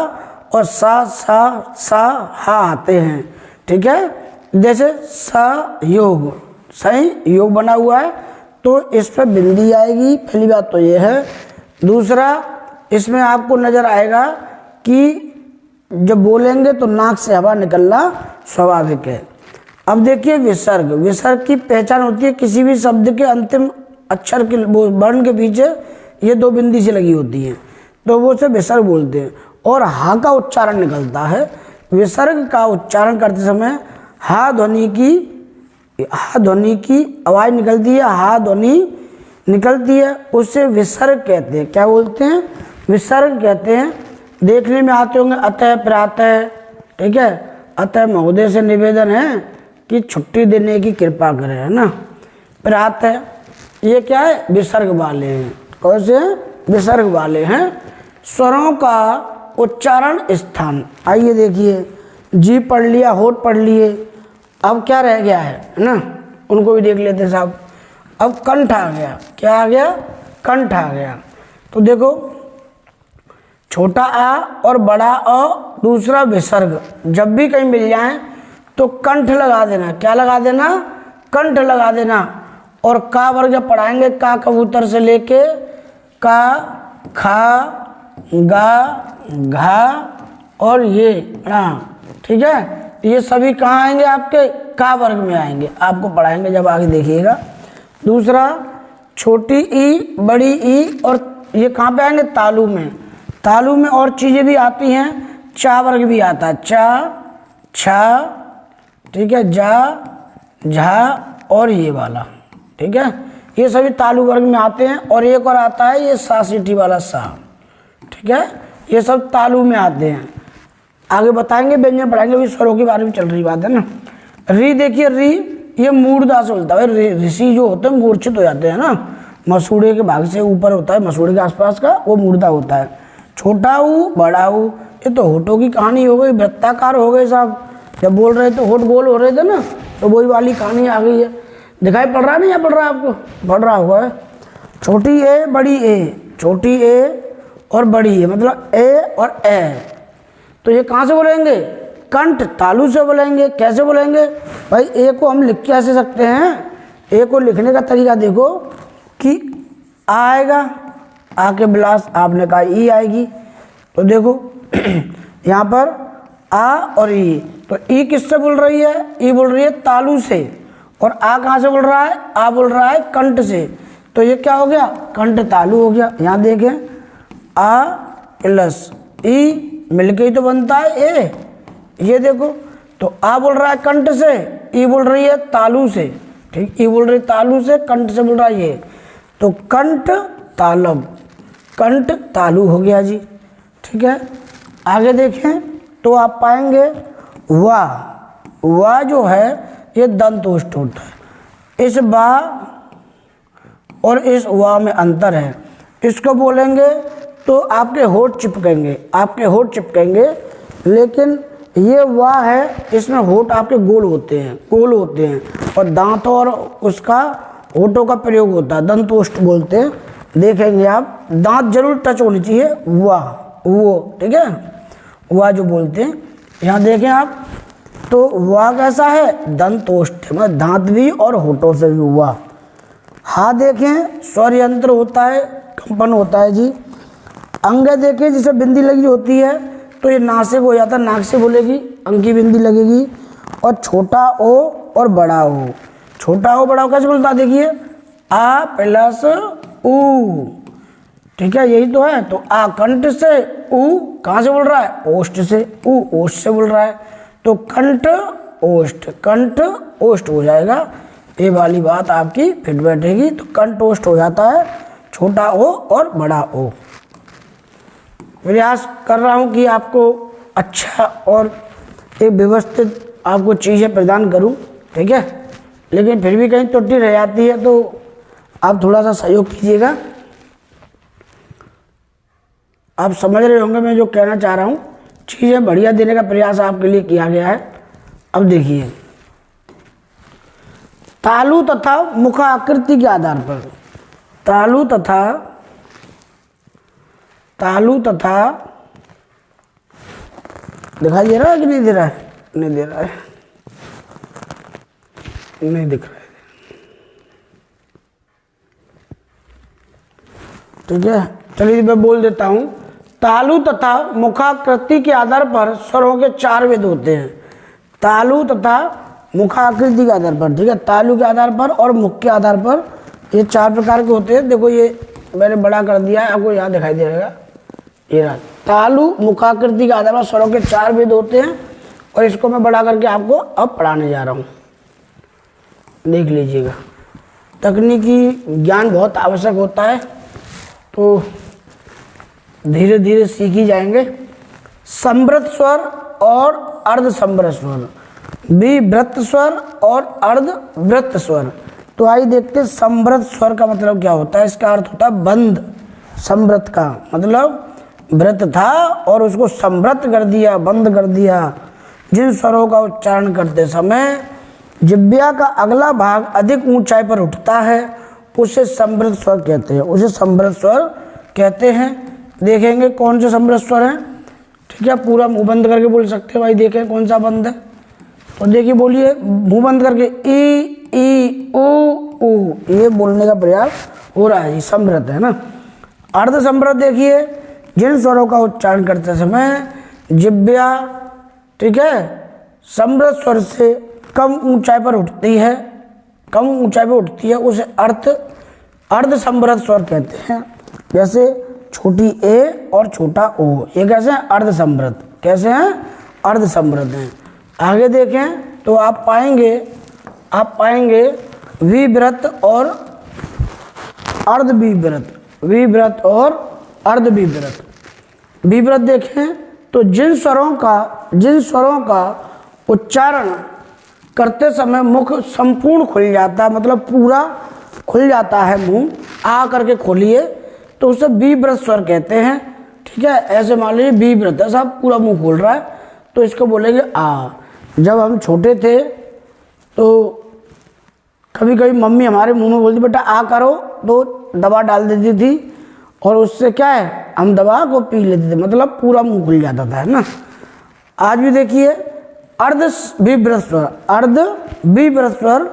और सा हा आते हैं। ठीक है, जैसे सा योग, सही योग बना हुआ है तो इस पर बिंदी आएगी, पहली बात तो ये है। दूसरा, इसमें आपको नजर आएगा कि जब बोलेंगे तो नाक से हवा निकलना स्वाभाविक है। अब देखिए विसर्ग। विसर्ग की पहचान होती है किसी भी शब्द के अंतिम अक्षर के वर्ण के पीछे ये दो बिंदी से लगी होती हैं तो वो उसे विसर्ग बोलते हैं और हा का उच्चारण निकलता है। विसर्ग का उच्चारण करते समय हा ध्वनि की आवाज निकलती है, हा ध्वनि निकलती है, उससे विसर्ग कहते हैं। क्या बोलते हैं? विसर्ग कहते हैं। देखने में आते होंगे अतः प्रातः। ठीक है, अतः महोदय से निवेदन है कि छुट्टी देने की कृपा करें, है ना। प्रातः ये क्या है? विसर्ग वाले हैं। कौन से? विसर्ग वाले हैं। स्वरों का उच्चारण स्थान, आइए देखिए, जी पढ़ लिया, होठ पढ़ लिए, अब क्या रह गया है ना, उनको भी देख लेते साहब। अब कंठ आ गया। क्या आ गया? कंठ आ गया। तो देखो, छोटा आ और बड़ा अ, दूसरा विसर्ग जब भी कहीं मिल जाए तो कंठ लगा देना। क्या लगा देना? कंठ लगा देना। और का वर्ग जब पढ़ाएंगे, का कबूतर से लेके का, खा, गा, घा और ये णा। ठीक है, ये सभी कहाँ आएंगे? आपके का वर्ग में आएंगे। आपको पढ़ाएंगे जब आगे देखिएगा। दूसरा, छोटी ई, बड़ी ई, और ये कहाँ पे आएंगे? तालु में। तालु में और चीज़ें भी आती हैं, चा वर्ग भी आता है, चा, छा, ठीक है, जा, झा और ये वाला। ठीक है, ये सभी तालु वर्ग में आते हैं। और एक और आता है ये सा सीटी वाला सा। ठीक है, ये सब तालु में आते हैं। आगे बताएंगे, व्यंजन पढ़ाएंगे, अभी स्वरों के बारे में चल रही बात है ना। री देखिए, री ये मूर्धा से बोलता है। ऋषि जो होते हैं मूर्छित हो जाते हैं ना, मसूड़े के भाग से ऊपर होता है, मसूड़े के आसपास का, वो मूर्धा होता है। छोटा ऊ, बड़ा ऊ, ये तो होठों की कहानी हो गई, वृत्ताकार हो गए साहब। जब बोल रहे थे होठ गोल हो रहे थे ना, तो वही वाली कहानी आ गई है। दिखाई पड़ रहा नहीं? या पड़ रहा है आपको? पड़ रहा होगा। छोटी ए, बड़ी ए, छोटी ए और बड़ी ए, मतलब ए और ए। तो ये कहाँ से बोलेंगे? कंठ तालु से बोलेंगे। कैसे बोलेंगे भाई? ए को हम लिख कैसे सकते हैं? ए को लिखने का तरीका देखो कि आएगा, आके बिलास आपने कहा ई आएगी, तो देखो यहाँ पर आ और ई, तो ई किससे बोल रही है? ई बोल रही है तालु से। और आ कहाँ से बोल रहा है? आ बोल रहा है कंठ से। तो ये क्या हो गया? कंठ तालु हो गया। यहाँ देखें, आ प्लस ई मिलके ही तो बनता है ए। ये देखो, तो आ बोल रहा है कंठ से, ई बोल रही है तालु से। ठीक, ई बोल रही है तालु से, कंठ से बोल रहा है ये, तो कंठ तालब, कंठ तालु हो गया जी। ठीक है, आगे देखें तो आप पाएंगे वाह जो है ये दंतोष्ठ होता है। इस बा और इस वा में अंतर है। इसको बोलेंगे तो आपके होठ चिपकेंगे, आपके होठ चिपकेंगे, लेकिन ये वा है, इसमें होठ आपके गोल होते हैं, गोल होते हैं, और दांत और उसका होठों का प्रयोग होता है, दंतोष्ठ बोलते हैं। देखेंगे आप, दांत जरूर टच होनी चाहिए, वाह वो। ठीक है, वाह जो बोलते हैं, यहाँ देखें आप, तो वाह कैसा है? दंतोष्ठ, मतलब दांत भी और होठों से भी वाह। हा देखें, स्वर यंत्र होता है, कंपन होता है जी। अंग देखें, जिसे बिंदी लगी होती है तो ये नासिक हो जाता है, नाक से बोलेगी, अंग की बिंदी लगेगी। और छोटा ओ और बड़ा ओ, छोटा ओ बड़ा ओ कैसे बोलता है? देखिए, आ प्लस ऊ। ठीक है, यही तो है। तो आ कंठ से, ऊ कहाँ से बोल रहा है? ओष्ठ से, ऊ ओष्ठ से बोल रहा है, तो कंठ ओष्ठ, कंठ ओष्ठ हो जाएगा। ये वाली बात आपकी फिट बैठेगी। तो कंठोष्ठ हो जाता है छोटा ओ और बड़ा ओ। प्रयास कर रहा हूँ कि आपको अच्छा और एक व्यवस्थित आपको चीज़ें प्रदान करूँ, ठीक है। लेकिन फिर भी कहीं त्रुटि रह जाती है तो आप थोड़ा सा सहयोग कीजिएगा। आप समझ रहे होंगे मैं जो कहना चाह रहा हूँ। चीज़ें बढ़िया देने का प्रयास आपके लिए किया गया है। अब देखिए, तालु तथा मुखाकृति के आधार पर, तालु तथा दिखाई दे रहा है कि नहीं दे रहा है? नहीं दे रहा है, नहीं दिख रहा है, ठीक है। चलिए मैं बोल देता हूँ। तालु तथा मुखाकृति के आधार पर स्वरों के 4 भेद होते हैं। तालु तथा मुखाकृति के आधार पर, ठीक है। तालु के आधार पर और मुख के आधार पर ये 4 प्रकार के होते हैं। देखो ये मैंने बड़ा कर दिया है, आपको यहाँ दिखाई दे रहेगा। ये रहा तालु मुखाकृति के आधार पर स्वरों के 4 भेद होते हैं और इसको मैं बड़ा करके आपको अब पढ़ाने जा रहा हूँ। देख लीजिएगा, तकनीकी ज्ञान बहुत आवश्यक होता है तो धीरे धीरे सीखी जाएंगे। समृत स्वर और अर्ध समृत स्वर, विवृत स्वर और अर्ध वृत्त स्वर। तो आइए देखते हैं समृत स्वर का मतलब क्या होता है। इसका अर्थ होता है बंद। समृत का मतलब वृत्त था और उसको समृत कर दिया, बंद कर दिया। जिन स्वरों का उच्चारण करते समय जिह्वा का अगला भाग अधिक ऊंचाई पर उठता है उसे समृत स्वर कहते हैं, उसे समृत स्वर कहते हैं। देखेंगे कौन से समृत स्वर हैं, ठीक है। पूरा मुंह बंद करके बोल सकते हैं भाई, देखें कौन सा बंद है। तो देखिए बोलिए मुंह बंद करके, ई ऊ, ये बोलने का प्रयास हो रहा है, ये समृत है ना। अर्ध समृत देखिए, जिन स्वरों का उच्चारण करते समय जिह्वा, ठीक है, समृत स्वर से कम ऊंचाई पर उठती है, कम ऊंचाई पर उठती है, उसे अर्ध समृत स्वर कहते हैं। जैसे छोटी ए और छोटा ओ, ये कैसे हैं? अर्ध समृत। कैसे हैं? अर्ध समृत हैं। आगे देखें तो आप पाएंगे विवृत और अर्ध विवृत, विवृत और अर्ध विवृत। विवृत देखें तो जिन स्वरों का उच्चारण करते समय मुख संपूर्ण खुल जाता है, मतलब पूरा खुल जाता है मुंह, आ करके खोलिए तो उसे विवृत स्वर कहते हैं, ठीक है। ऐसे मान लीजिए विवृत है, सब पूरा मुंह खोल रहा है तो इसको बोलेंगे आ। जब हम छोटे थे तो कभी कभी मम्मी हमारे मुंह में बोलती बेटा आ करो, तो दवा डाल देती थी और उससे क्या है हम दवा को पी लेते थे, मतलब पूरा मुंह खुल जाता था, है ना। आज भी देखिए अर्ध विवृत स्वर, अर्ध विवृत स्वर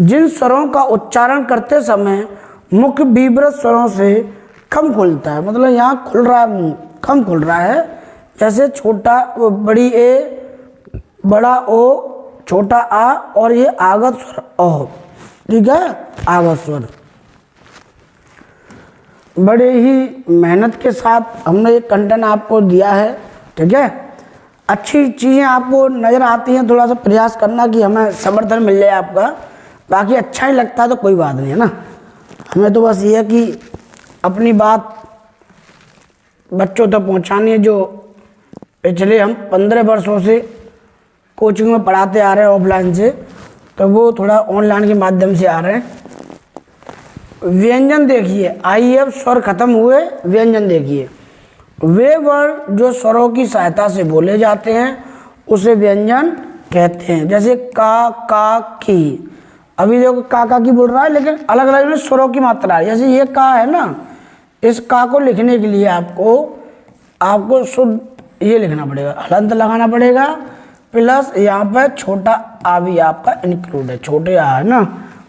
जिन स्वरों का उच्चारण करते समय मुख्य विवृत स्वरों से कम खुलता है, मतलब यहाँ खुल रहा है मुंह, कम खुल रहा है। जैसे छोटा बड़ी ए, बड़ा ओ, छोटा आ और ये आगत स्वर ओ, ठीक है, आगत स्वर। बड़े ही मेहनत के साथ हमने ये कंटेंट आपको दिया है, ठीक है। अच्छी चीज़ें आपको नज़र आती हैं, थोड़ा सा प्रयास करना कि हमें समर्थन मिल जाए आपका। बाकी अच्छा ही लगता है तो कोई बात नहीं, है ना। हमें तो बस ये है कि अपनी बात बच्चों तक पहुंचानी है। जो पिछले हम 15 वर्षों से कोचिंग में पढ़ाते आ रहे हैं ऑफलाइन से, तो वो थोड़ा ऑनलाइन के माध्यम से आ रहे हैं। व्यंजन देखिए, IF स्वर खत्म हुए, व्यंजन देखिए। वे वर्ण जो स्वरों की सहायता से बोले जाते हैं उसे व्यंजन कहते हैं। जैसे का, की, अभी देखो का की बोल रहा है लेकिन अलग अलग में स्वरों की मात्रा है। जैसे ये का है ना, इस का को लिखने के लिए आपको शुद्ध ये लिखना पड़ेगा, हलंत लगाना पड़ेगा, प्लस यहाँ पर छोटा आ भी आपका इंक्लूड है, छोटे आ है ना।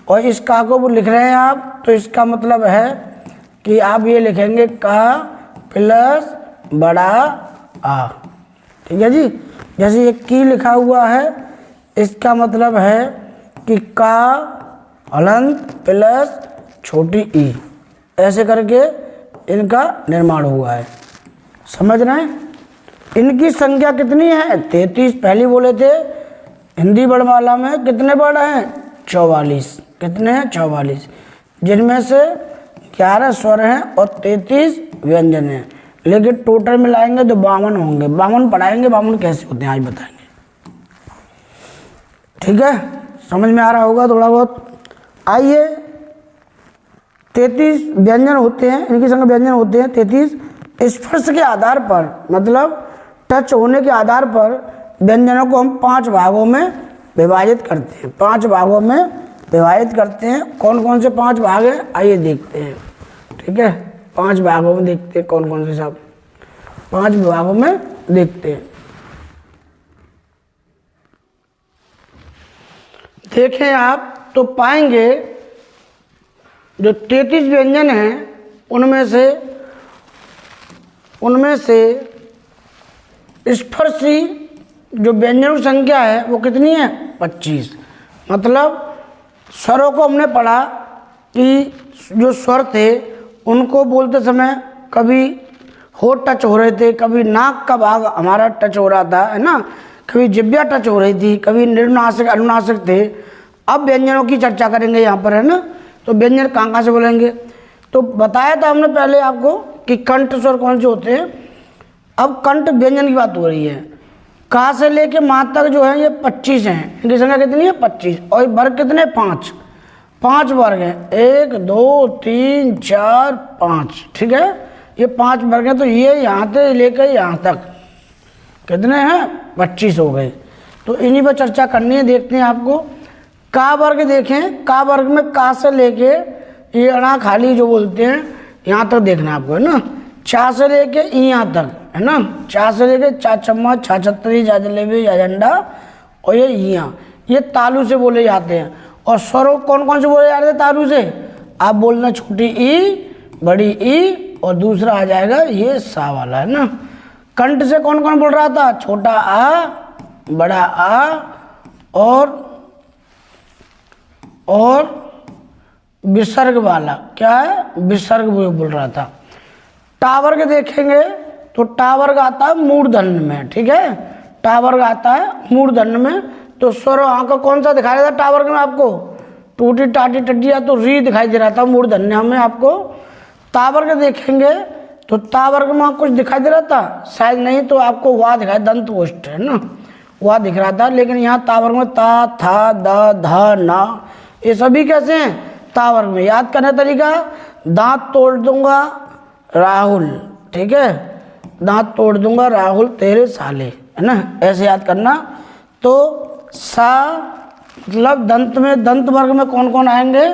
और इस का को लिख रहे हैं आप, तो इसका मतलब है कि आप ये लिखेंगे का प्लस बड़ा आ, ठीक है जी। जैसे ये की लिखा हुआ है, इसका मतलब है कि का हलंत प्लस छोटी ई, ऐसे करके इनका निर्माण हुआ है। समझ रहे हैं? इनकी संख्या कितनी है? 33 पहले बोले थे। हिंदी वर्णमाला में कितने वर्ण हैं? 44। कितने हैं? 44, जिनमें से 11 स्वर हैं और 33 व्यंजन हैं। लेकिन टोटल मिलाएंगे तो 52 होंगे। 52 पढ़ाएंगे, 52 कैसे होते हैं आज बताएंगे। ठीक है, समझ में आ रहा होगा थोड़ा बहुत। आइए, 33 व्यंजन होते हैं, इनकी संख्या व्यंजन होते हैं 33। स्पर्श के आधार पर, मतलब टच होने के आधार पर व्यंजनों को हम 5 भागों में विभाजित करते हैं। 5 भागों में विभाजित करते हैं। कौन कौन से 5 भाग हैं आइए देखते हैं। ठीक है, 5 भागों में देखते हैं कौन कौन से, सब 5 भागों में देखते हैं। देखें आप तो पाएंगे जो 33 व्यंजन हैं उनमें से स्पर्शी जो व्यंजनों की संख्या है वो कितनी है? 25। मतलब स्वरों को हमने पढ़ा कि जो स्वर थे उनको बोलते समय कभी होठ टच हो रहे थे, कभी नाक का भाग हमारा टच हो रहा था, है ना, कभी जिह्वा टच हो रही थी, कभी निर्नासिक अनुनासिक थे। अब व्यंजनों की चर्चा करेंगे यहाँ पर, है ना। तो व्यंजन कहाँ से बोलेंगे? तो बताया था हमने पहले आपको कि कंठ स्वर कौन से होते हैं। अब कंठ व्यंजन की बात हो रही है। का से लेके माँ तक जो है ये 25 हैं। इनकी संख्या कितनी है? 25। और वर्ग कितने? 5 वर्ग हैं। 1 2 3 4 5। ठीक है, ये 5 वर्ग हैं। तो ये यहाँ से लेकर यहाँ तक कितने हैं? 25 हो गए। तो इन्हीं पर चर्चा करनी है। देखते हैं आपको का वर्ग देखें। का वर्ग में का से लेके ये अणा खाली जो बोलते हैं यहाँ तक देखना आपको, है ना। चा से लेके यहाँ तक, है ना। चा से लेके चा चम्मच, छा छतरी, जा जलेबी, जा झंडा, और ये यहाँ, ये तालु से बोले जाते हैं। और स्वरों कौन कौन से बोले जाते हैं तालु से? आप बोलना छोटी ई, बड़ी ई, और दूसरा आ जाएगा ये सा वाला, है ना। कंठ से कौन कौन बोल रहा था? छोटा आ, बड़ा आ, और विसर्ग वाला, क्या है? विसर्ग बोल रहा था। टावर्ग देखेंगे तो टावर्ग आता है मूर्धन्य में। ठीक है, टावर्ग आता है मूर्धन्य में। तो स्वर वहाँ का कौन सा दिखाई देता टावर्ग में आपको? टूटी टाटी टड्डिया, तो री दिखाई दे रहा था मूर्धन्य में आपको। तावर्ग देखेंगे तो तावर्ग में कुछ दिखाई दे रहा था? शायद नहीं, तो आपको वाह दिखाई, दंत ओष्ठ, है ना, वाह दिख रहा था। लेकिन यहाँ तावर्ग में ता, था, द, ध, ना, ये सभी कैसे हैं? तावर्ग में। याद करने तरीका, दांत तोड़ दूंगा राहुल, ठीक है, दांत तोड़ दूंगा राहुल तेरे साले, है ना, ऐसे याद करना। तो सा मतलब दंत में, दंत वर्ग में कौन कौन आएंगे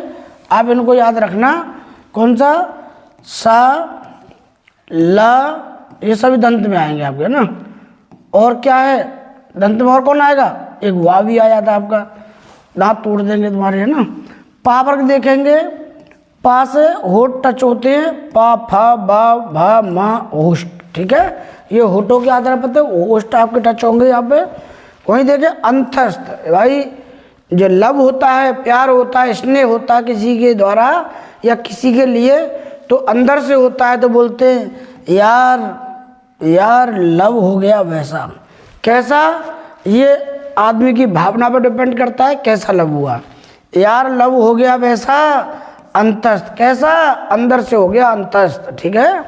आप इनको याद रखना। कौन सा? सा, ला, ये सभी दंत में आएंगे आपके, है ना। और क्या है दंत में? और कौन आएगा? एक वाह भी आ जाता है आपका, दांत तोड़ देंगे तुम्हारे, है ना। पा वर्ग देखेंगे, पा से होठ टच होते हैं, पा, फा, बा, भा, मा, होष्ट, ठीक है। ये होठों के आधार पर होष्ट आपके टच होंगे यहाँ पे। वहीं देखें अंतस्थ, भाई जो लव होता है, प्यार होता है, स्नेह होता है किसी के द्वारा या किसी के लिए, तो अंदर से होता है तो बोलते हैं यार लव हो गया वैसा। कैसा? ये आदमी की भावना पर डिपेंड करता है कैसा लव हुआ। यार लव हो गया वैसा अंतस्थ, कैसा? अंदर से हो गया अंतस्थ, ठीक है।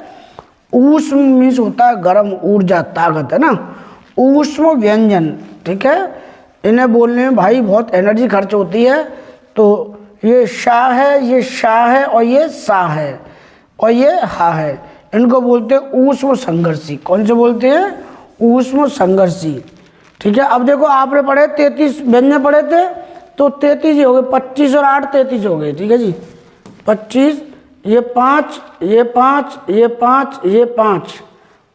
ऊष्म मीन्स होता है गर्म, ऊर्जा, ताकत, है ना। ऊष्म व्यंजन, ठीक है, इन्हें बोलने में भाई बहुत एनर्जी खर्च होती है। तो ये शाह है, ये शाह है, और ये सा है, और ये हा है। इनको बोलते हैं ऊष्म संघर्षी। कौन से बोलते हैं? ऊष्म संघर्षी, ठीक है। अब देखो आपने पढ़े 33 व्यंजन पढ़े थे, तो 33 ही हो गए, 25 और 8 33 हो गए, ठीक है जी। 25, ये 5, ये 5, ये 5, ये 5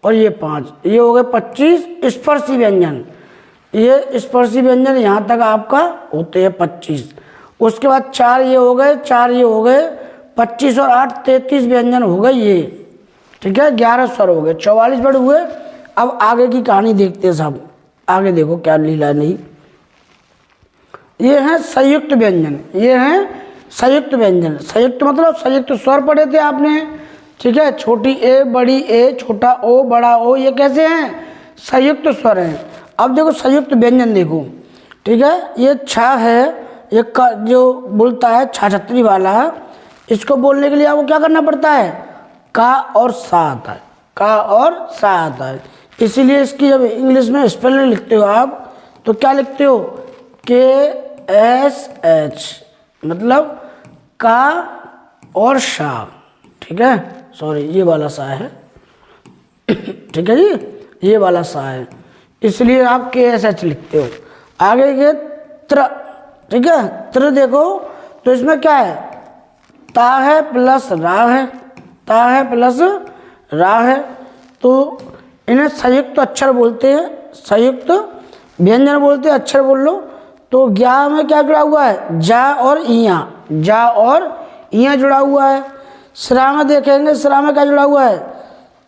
और ये 5, ये हो गए 25 स्पर्शी व्यंजन। ये स्पर्शी व्यंजन यहाँ तक आपका होते हैं 25। उसके बाद 4 ये हो गए, 4 ये हो गए, 25 और 8 33 व्यंजन हो गए ये, ठीक है। 11 स्वर हो गए, 44 वर्ड हुए। अब आगे की कहानी देखते हैं सब। आगे देखो क्या लीला नहीं। ये हैं संयुक्त व्यंजन, ये हैं संयुक्त व्यंजन। संयुक्त मतलब संयुक्त स्वर पढ़े थे आपने, ठीक है। छोटी ए, बड़ी ए, छोटा ओ, बड़ा ओ, ये कैसे हैं? संयुक्त स्वर हैं। अब देखो संयुक्त व्यंजन देखो, ठीक है। ये छा है, एक का जो बोलता है छाछत्री वाला, इसको बोलने के लिए आपको क्या करना पड़ता है, का और सा आता है, का और सा आता है। इसीलिए इसकी जब इंग्लिश में स्पेलिंग लिखते हो आप तो क्या लिखते हो, KSH, मतलब का और शा, ठीक है, सॉरी ये वाला सा है, ठीक है जी, ये वाला सा है, इसलिए आप KSH लिखते हो। आगे ये त्र, ठीक है, त्र देखो तो इसमें क्या है, ता है प्लस रा है, ता है प्लस रा है, तो इन्हें संयुक्त अक्षर बोलते हैं, संयुक्त व्यंजन बोलते हैं, अक्षर बोल लो। तो ज्ञा में क्या जुड़ा हुआ है, जा और इया, जा और इया जुड़ा हुआ है। श्रा में देखेंगे, श्रा में क्या जुड़ा हुआ है,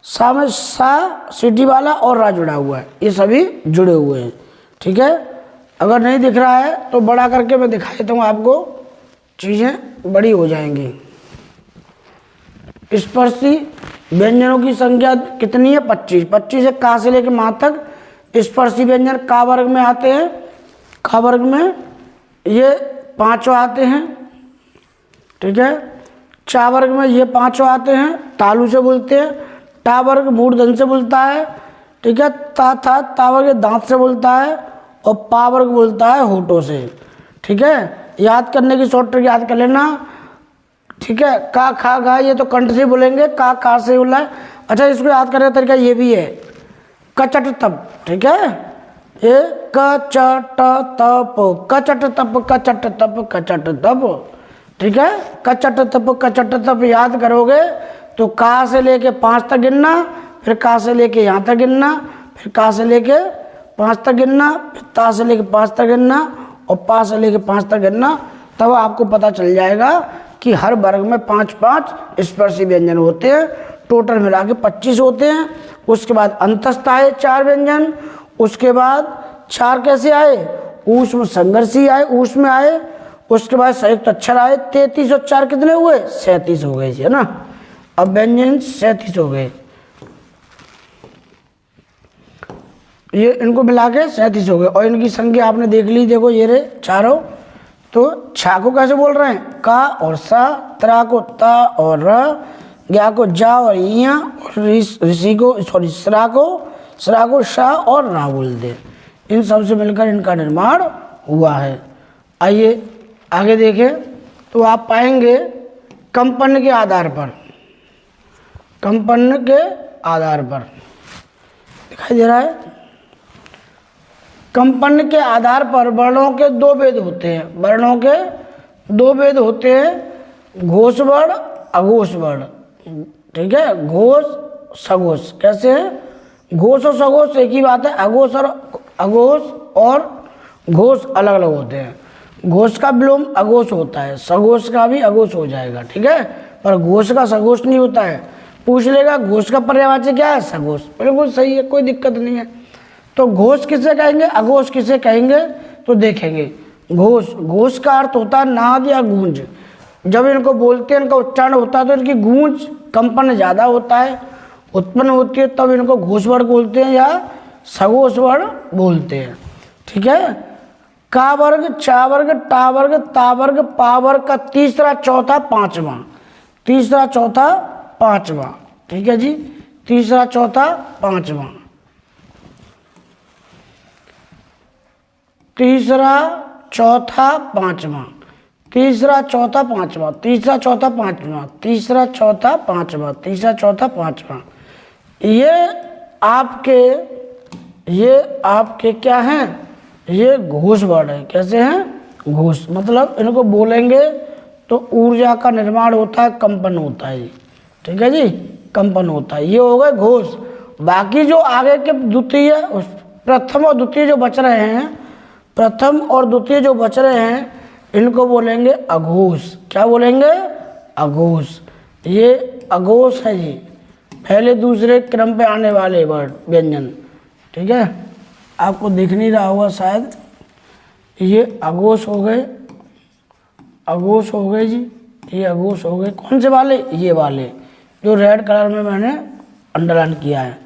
सा में सा सीटी वाला और रा जुड़ा हुआ है, ये सभी जुड़े हुए हैं, ठीक है। अगर नहीं दिख रहा है तो बड़ा करके मैं दिखा देता हूँ आपको, चीज़ें बड़ी हो जाएंगी। स्पर्शी व्यंजनों की संख्या कितनी है, 25। 25 से का से लेकर माँ तक स्पर्शी व्यंजन का वर्ग में आते हैं, का वर्ग में ये 5 आते हैं, ठीक है। चा वर्ग में ये 5 आते हैं, तालू से बोलते हैं। टा वर्ग मूर्धन से बोलता है, ठीक है। ता वर्ग दांत से बोलता है, और पा वर्ग बोलता है होठों से, ठीक है। याद करने की शॉर्ट ट्रिक याद कर लेना, ठीक है। का खा गा ये तो कंठ से बोलेंगे, का कार से बोला है। अच्छा, इसको याद करने का तरीका ये भी है, कचट तप, ठीक है, ये कचट तप, कचट तप, कचट तप, कचट तप, ठीक है। कचट तप याद करोगे तो का से लेके 5 तक गिनना, फिर का से लेके यहाँ तक गिनना, फिर का से लेके 5 तक गिनना, फिर ता से लेके 5 तक गिनना, और पा से लेके 5 तक गिनना। तब आपको पता चल जाएगा कि हर वर्ग में 5-5 स्पर्शी व्यंजन होते हैं, टोटल मिला के 25 होते हैं। उसके बाद अंतस्थ आए 4 व्यंजन, उसके बाद 4 कैसे आए, ऊष्म संघर्षी आए, ऊष्म में आए, उसके बाद संयुक्त अक्षर आए। 33 और 4 कितने हुए, 37 हो गए, है ना। अब व्यंजन 37 हो गए, ये इनको मिला के 37 हो गए, और इनकी संख्या आपने देख ली, देखो ये रहे चारों। तो छा को कैसे बोल रहे हैं, का और सा, त्रा को ता और र, ज्ञा को जा और इया, और ऋषि को सॉरी श्रा को शा और रा बोलते हैं। इन सब से मिलकर इनका निर्माण हुआ है। आइए आगे देखें तो आप पाएंगे कंपन के आधार पर, कंपन के आधार पर दिखाई दे रहा है, कंपन के आधार पर वर्णों के 2 भेद होते हैं, वर्णों के 2 भेद होते हैं, घोष वर्ण, अघोष वर्ण, ठीक है। घोष सघोष कैसे है, घोष और सघोष एक ही बात है, अघोष और घोष अलग अलग होते हैं। घोष का विलोम अघोष होता है, सघोष का भी अघोष हो जाएगा, ठीक है, पर घोष का सघोष नहीं होता है। पूछ लेगा घोष का पर्यायवाची क्या है, सघोष, बिल्कुल सही है, कोई दिक्कत नहीं है। तो घोष किसे कहेंगे, अघोष किसे कहेंगे, तो देखेंगे। घोष का अर्थ होता है नाद या गूंज, जब इनको बोलते हैं, इनका उच्चारण होता है तो इनकी गूंज कंपन ज़्यादा होता है, उत्पन्न होती है, तब इनको घोष वर्ण बोलते हैं या सघोष वर्ण बोलते हैं, ठीक है। का वर्ग, चा वर्ग, टा वर्ग, ता वर्ग, पा वर्ग का तीसरा चौथा पांचवा, तीसरा चौथा पांचवा, ठीक है जी, तीसरा चौथा पांचवा, तीसरा चौथा पांचवा, तीसरा चौथा पांचवा, तीसरा चौथा पांचवा, तीसरा चौथा पांचवा, तीसरा चौथा पांचवा, ये आपके क्या हैं, ये घोष वर्ण है। कैसे हैं, घोष, मतलब इनको बोलेंगे तो ऊर्जा का निर्माण होता है, कंपन होता है, ठीक है जी, कंपन होता है। ये हो गए घोष। बाकी जो आगे के द्वितीय, प्रथम और द्वितीय जो बच रहे हैं, प्रथम और द्वितीय जो बच रहे हैं, इनको बोलेंगे अघोष। क्या बोलेंगे, अघोष। ये अघोष है जी, पहले दूसरे क्रम पे आने वाले वर्ड व्यंजन, ठीक है। आपको दिख नहीं रहा होगा शायद, ये अघोष हो गए, अघोष हो गए जी, ये अघोष हो गए। कौन से वाले, ये वाले जो रेड कलर में मैंने अंडरलाइन किया है।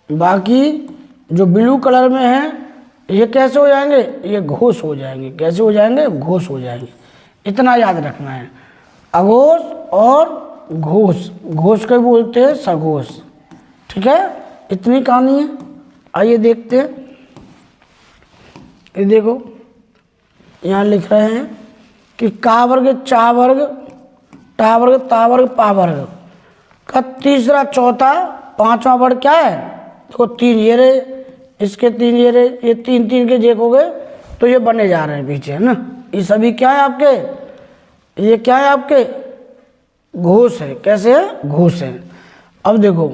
बाकी जो ब्लू कलर में है ये कैसे हो जाएंगे, ये घोष हो जाएंगे। कैसे हो जाएंगे, घोष हो जाएंगे। इतना याद रखना है। अघोष और घोष, घोष को बोलते हैं सघोष। ठीक है, इतनी कहानी है। आइए देखते हैं। ये देखो यहाँ लिख रहे हैं कि का वर्ग, चा वर्ग, टा वर्ग, ता वर्ग, पा वर्ग का तीसरा, चौथा, पांचवा वर्ग क्या है। देखो 3 ये रहे, इसके 3 ये रहे, ये 3 3 के जेक हो गए, तो ये बने जा रहे हैं पीछे, है ना। ये सभी क्या है आपके, ये क्या है आपके, घोष है। कैसे है, घोष है। अब देखो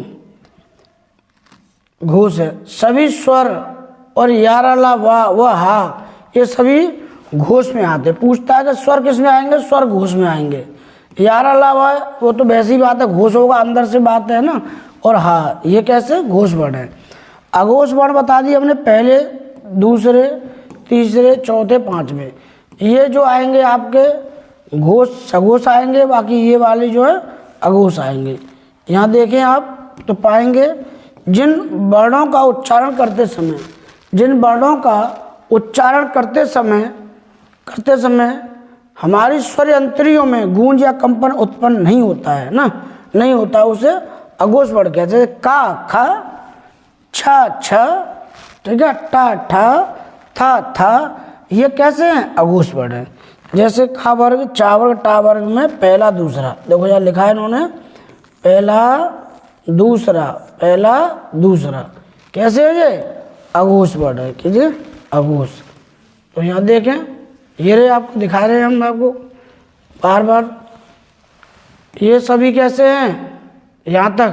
घोष है, सभी स्वर और यारा ला वाह व हा, ये सभी घोष में आते। पूछता है कि स्वर किस में आएंगे, स्वर घोष में आएंगे। यारा ला वाह वो तो वैसी बात है, घोष होगा, अंदर से बात है ना। और हा ये कैसे, घोष वर्ण है। अघोष वर्ण बता दिए हमने, पहले, दूसरे, तीसरे, चौथे, पांचवें। ये जो आएंगे आपके घोष, सघोष आएंगे, बाकी ये वाले जो है अघोष आएंगे। यहाँ देखें आप तो पाएंगे जिन वर्णों का उच्चारण करते समय, जिन वर्णों का उच्चारण करते समय हमारी स्वर यंत्रियों में गूंज या कंपन उत्पन्न नहीं होता है ना, नहीं होता, उसे अघोष वर्ण कहते हैं। का, खा, छा, छ, ठीक है, टा, ठा, था, था, ये कैसे हैं, अघोष वर्ण है। जैसे खा वर्ग, चा वर्ग, टा वर्ग में पहला, दूसरा, देखो यहाँ लिखा है इन्होंने, पहला, दूसरा, पहला, दूसरा, कैसे है ये, अघोष वर्ण है। कीजिए अघोष। तो यहाँ देखें, ये रहे, आपको दिखा रहे हैं हम आपको बार बार, ये सभी कैसे हैं, यहाँ तक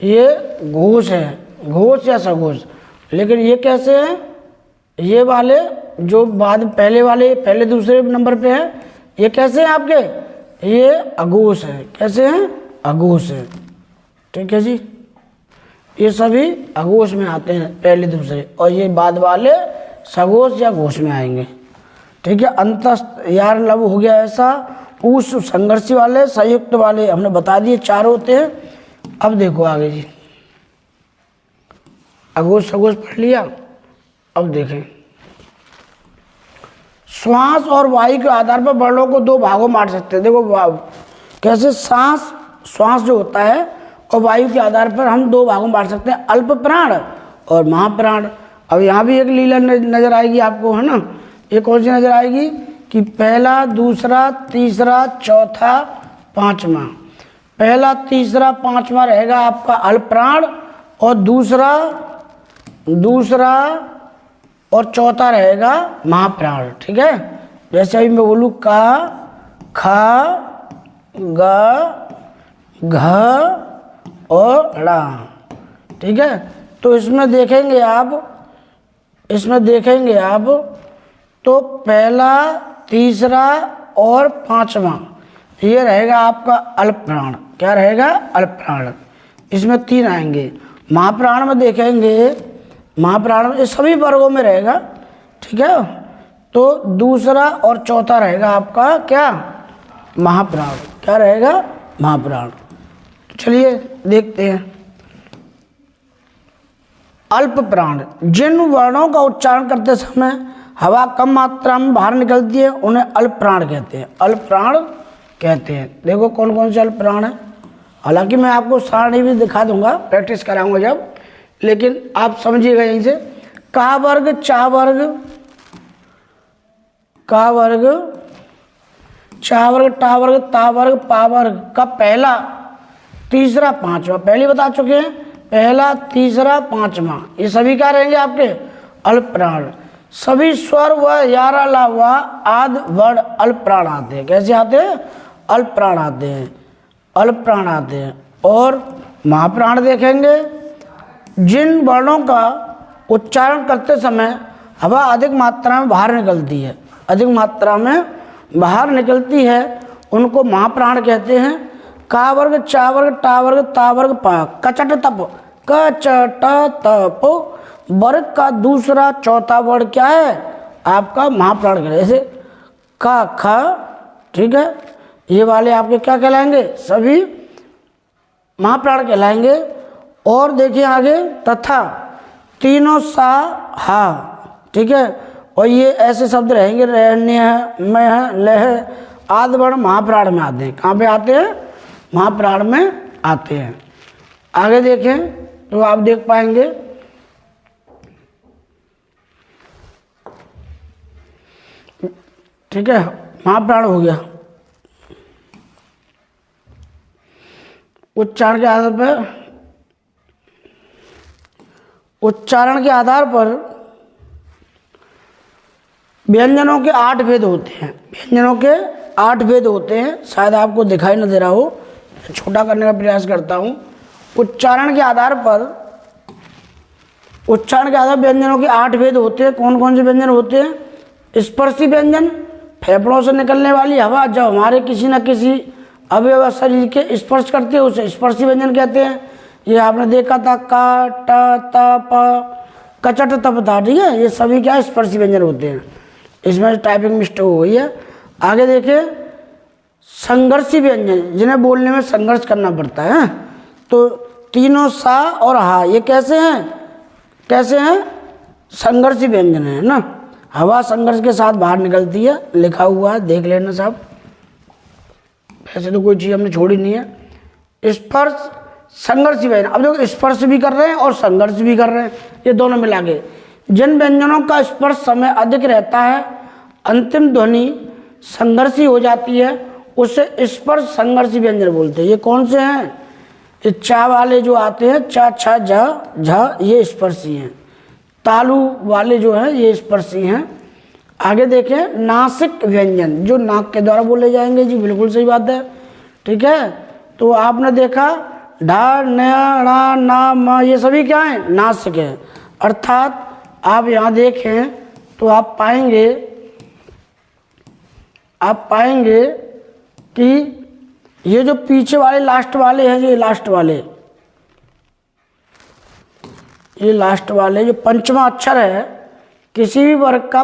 ये घोष है, घोष या सघोष। लेकिन ये कैसे हैं, ये वाले जो बाद पहले वाले, पहले दूसरे नंबर पे है, ये कैसे हैं आपके, ये अघोष है। कैसे हैं, अघोष है। ठीक है जी, ये सभी अघोष में आते हैं, पहले दूसरे, और ये बाद वाले सघोष या घोष में आएंगे। ठीक है, अंतस्थ यार लब हो गया ऐसा, उस संघर्षी वाले, संयुक्त वाले हमने बता दिए 4 होते हैं। अब देखो आगे जी, अघोष सघोष पढ़ लिया। अब देखें, श्वास और वायु के आधार पर वर्णों को 2 भागों में बांट सकते हैं। देखो कैसे, सांस, श्वास जो होता है, और वायु के आधार पर हम 2 भागों में बांट सकते हैं, अल्प प्राण और महाप्राण। अब यहाँ भी एक लीला नजर आएगी आपको, है ना। ये कौन सी नजर आएगी कि पहला, दूसरा, तीसरा, चौथा, पांचवा। पहला, तीसरा, पांचवा रहेगा आपका अल्प प्राण, और दूसरा और चौथा रहेगा महाप्राण। ठीक है, जैसे अभी मैं बोलूँ का, खा, ग, घ और ड़ा। ठीक है, तो इसमें देखेंगे आप, तो पहला, तीसरा और पांचवा ये रहेगा आपका अल्प प्राण। क्या रहेगा, अल्प प्राण। इसमें 3 आएंगे। महाप्राण में देखेंगे, महाप्राण में सभी वर्गों में रहेगा। ठीक है, तो दूसरा और चौथा रहेगा आपका क्या, महाप्राण। क्या रहेगा, महाप्राण। तो चलिए देखते हैं। अल्प प्राण, जिन वर्णों का उच्चारण करते समय हवा कम मात्रा में बाहर निकलती है उन्हें अल्प प्राण कहते हैं। अल्प प्राण कहते हैं। देखो कौन कौन से अल्प प्राण है। हालांकि मैं आपको सारणी भी दिखा दूंगा, प्रैक्टिस कराऊंगा जब, लेकिन आप समझिएगा यहीं से। का वर्ग, चा वर्ग, का वर्ग, चा वर्ग, टा वर्ग, ता वर्ग, पा वर्ग का पहला, तीसरा, पांचवा पहले बता चुके हैं। पहला, तीसरा, पांचवा ये सभी क्या रहेंगे आपके, अल्प प्राण। सभी स्वर व यारा ला व आदि वर्ण अल्प प्राण आते हैं। कैसे आते हैं, अल्प प्राण आते हैं, अल्प प्राण आते हैं। और महाप्राण देखेंगे, जिन वर्णों का उच्चारण करते समय हवा अधिक मात्रा में बाहर निकलती है, अधिक मात्रा में बाहर निकलती है, उनको महाप्राण कहते हैं। का वर्ग, चा वर्ग, टा वर्ग, ता वर्ग, पा। कचट तप, कचट तप वर्ग का दूसरा चौथा वर्ग क्या है आपका, महाप्राण कहलाएगा। जैसे का, खा, ठीक है, ये वाले आपके क्या कहलाएंगे, सभी महाप्राण कहलाएंगे। और देखिए आगे, तथा, तीनों सा, हा, ठीक है। और ये ऐसे शब्द रहेंगे, रहने है, मैं है, लह है, आदि वर्ण महाप्राण में आते हैं। कहाँ पे आते हैं? महाप्राण में आते हैं। आगे देखें तो आप देख पाएंगे ठीक है, महाप्राण हो गया। उच्चारण के आधार पर व्यंजनों के 8 भेद होते हैं। व्यंजनों के 8 भेद होते हैं। शायद आपको दिखाई न दे रहा हो, छोटा करने का प्रयास करता हूँ। उच्चारण के आधार व्यंजनों के 8 भेद होते हैं। कौन कौन से व्यंजन होते हैं? स्पर्शी व्यंजन, फेफड़ों से निकलने वाली हवा जब हमारे किसी न किसी अवयव शरीर के स्पर्श करते हैं उसे स्पर्शी व्यंजन कहते हैं। ये आपने देखा था का, ट, त, प, कचट, तप था, ठीक है। ये सभी क्या स्पर्शी व्यंजन होते हैं। इसमें टाइपिंग मिस्टेक हो गई है। आगे देखिए संघर्षी व्यंजन, जिन्हें बोलने में संघर्ष करना पड़ता है। तो तीनों सा और हा ये कैसे हैं? संघर्षी व्यंजन है ना। हवा संघर्ष के साथ बाहर निकलती है, लिखा हुआ है, देख लेना साहब। वैसे तो कोई चीज़ हमने छोड़ी नहीं है। स्पर्श संघर्षी व्यंजन, अब देखो स्पर्श भी कर रहे हैं और संघर्ष भी कर रहे हैं, ये दोनों मिला के। जिन व्यंजनों का स्पर्श समय अधिक रहता है, अंतिम ध्वनि संघर्षी हो जाती है, उसे स्पर्श संघर्षी व्यंजन बोलते हैं। ये कौन से हैं? ये चा वाले जो आते हैं, चा, छ, झ, ये स्पर्शी हैं। तालु वाले जो हैं ये स्पर्शी हैं। आगे देखें नासिक व्यंजन, जो नाक के द्वारा बोले जाएंगे। जी बिल्कुल सही बात है, ठीक है। तो आपने देखा ढा, न, णा, ना, म, ये सभी क्या है? नासिक है। अर्थात आप यहाँ देखें तो आप पाएंगे कि ये जो पीछे वाले लास्ट वाले हैं, ये लास्ट वाले जो पंचमा अक्षर है, किसी भी वर्ग का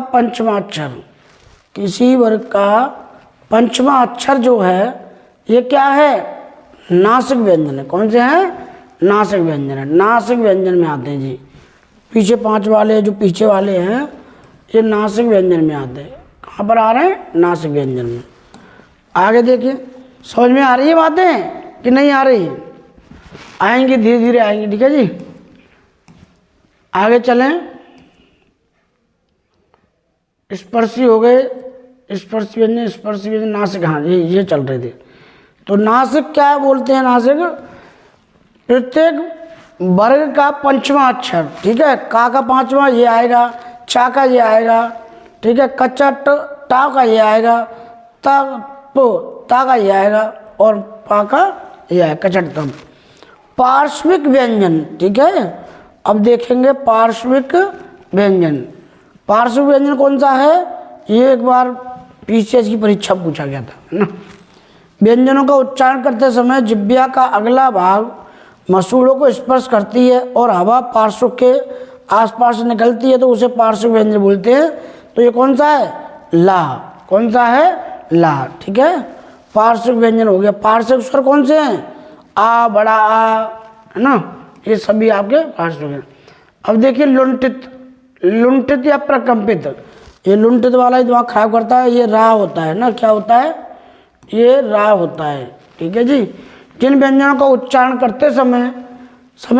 पंचमा अक्षर जो है ये क्या है? नासिक व्यंजन है। कौन से हैं? नासिक व्यंजन है। नासिक व्यंजन में आते हैं जी। पीछे 5 वाले जो पीछे वाले हैं ये नासिक व्यंजन में आते हैं। कहाँ पर आ रहे हैं? नासिक व्यंजन में। आगे देखिए, समझ में आ रही है बातें कि नहीं आ रही? आएंगी, धीरे धीरे आएंगी, ठीक है जी। आगे चलें। स्पर्शी हो गए, स्पर्शी व्यंजन नासिक, हाँ ये चल रहे थे। तो नासिक क्या बोलते हैं? नासिक प्रत्येक वर्ग का पंचमा अक्षर, ठीक है। का 5वां ये आएगा, चा का ये आएगा, ठीक है। कचट टा का ये आएगा, ता का ये आएगा और पा का ये आएगा, कचटतम। पार्श्विक व्यंजन, ठीक है। अब देखेंगे पार्श्विक व्यंजन। पार्श्विक व्यंजन कौन सा है? ये एक बार पीसीएस की परीक्षा पूछा गया था, है ना। व्यंजनों का उच्चारण करते समय जिह्वा का अगला भाग मसूड़ों को स्पर्श करती है और हवा पार्श्व के आसपास से निकलती है, तो उसे पार्श्विक व्यंजन बोलते हैं। तो ये कौन सा है? ला। कौन सा है? ला, ठीक है। पार्श्विक व्यंजन हो गया। पार्श्विक स्वर कौन से हैं? आ, बड़ा आ, है ना, ये सभी आपके पार्श्विक हैं। अब देखिए लुंठित या प्रकंपित। ये लुंठित वाला ही दिमाग खराब करता है। ये रा होता है ना, क्या होता है? ये रा होता है, ठीक है जी। जिन व्यंजनों का उच्चारण करते समय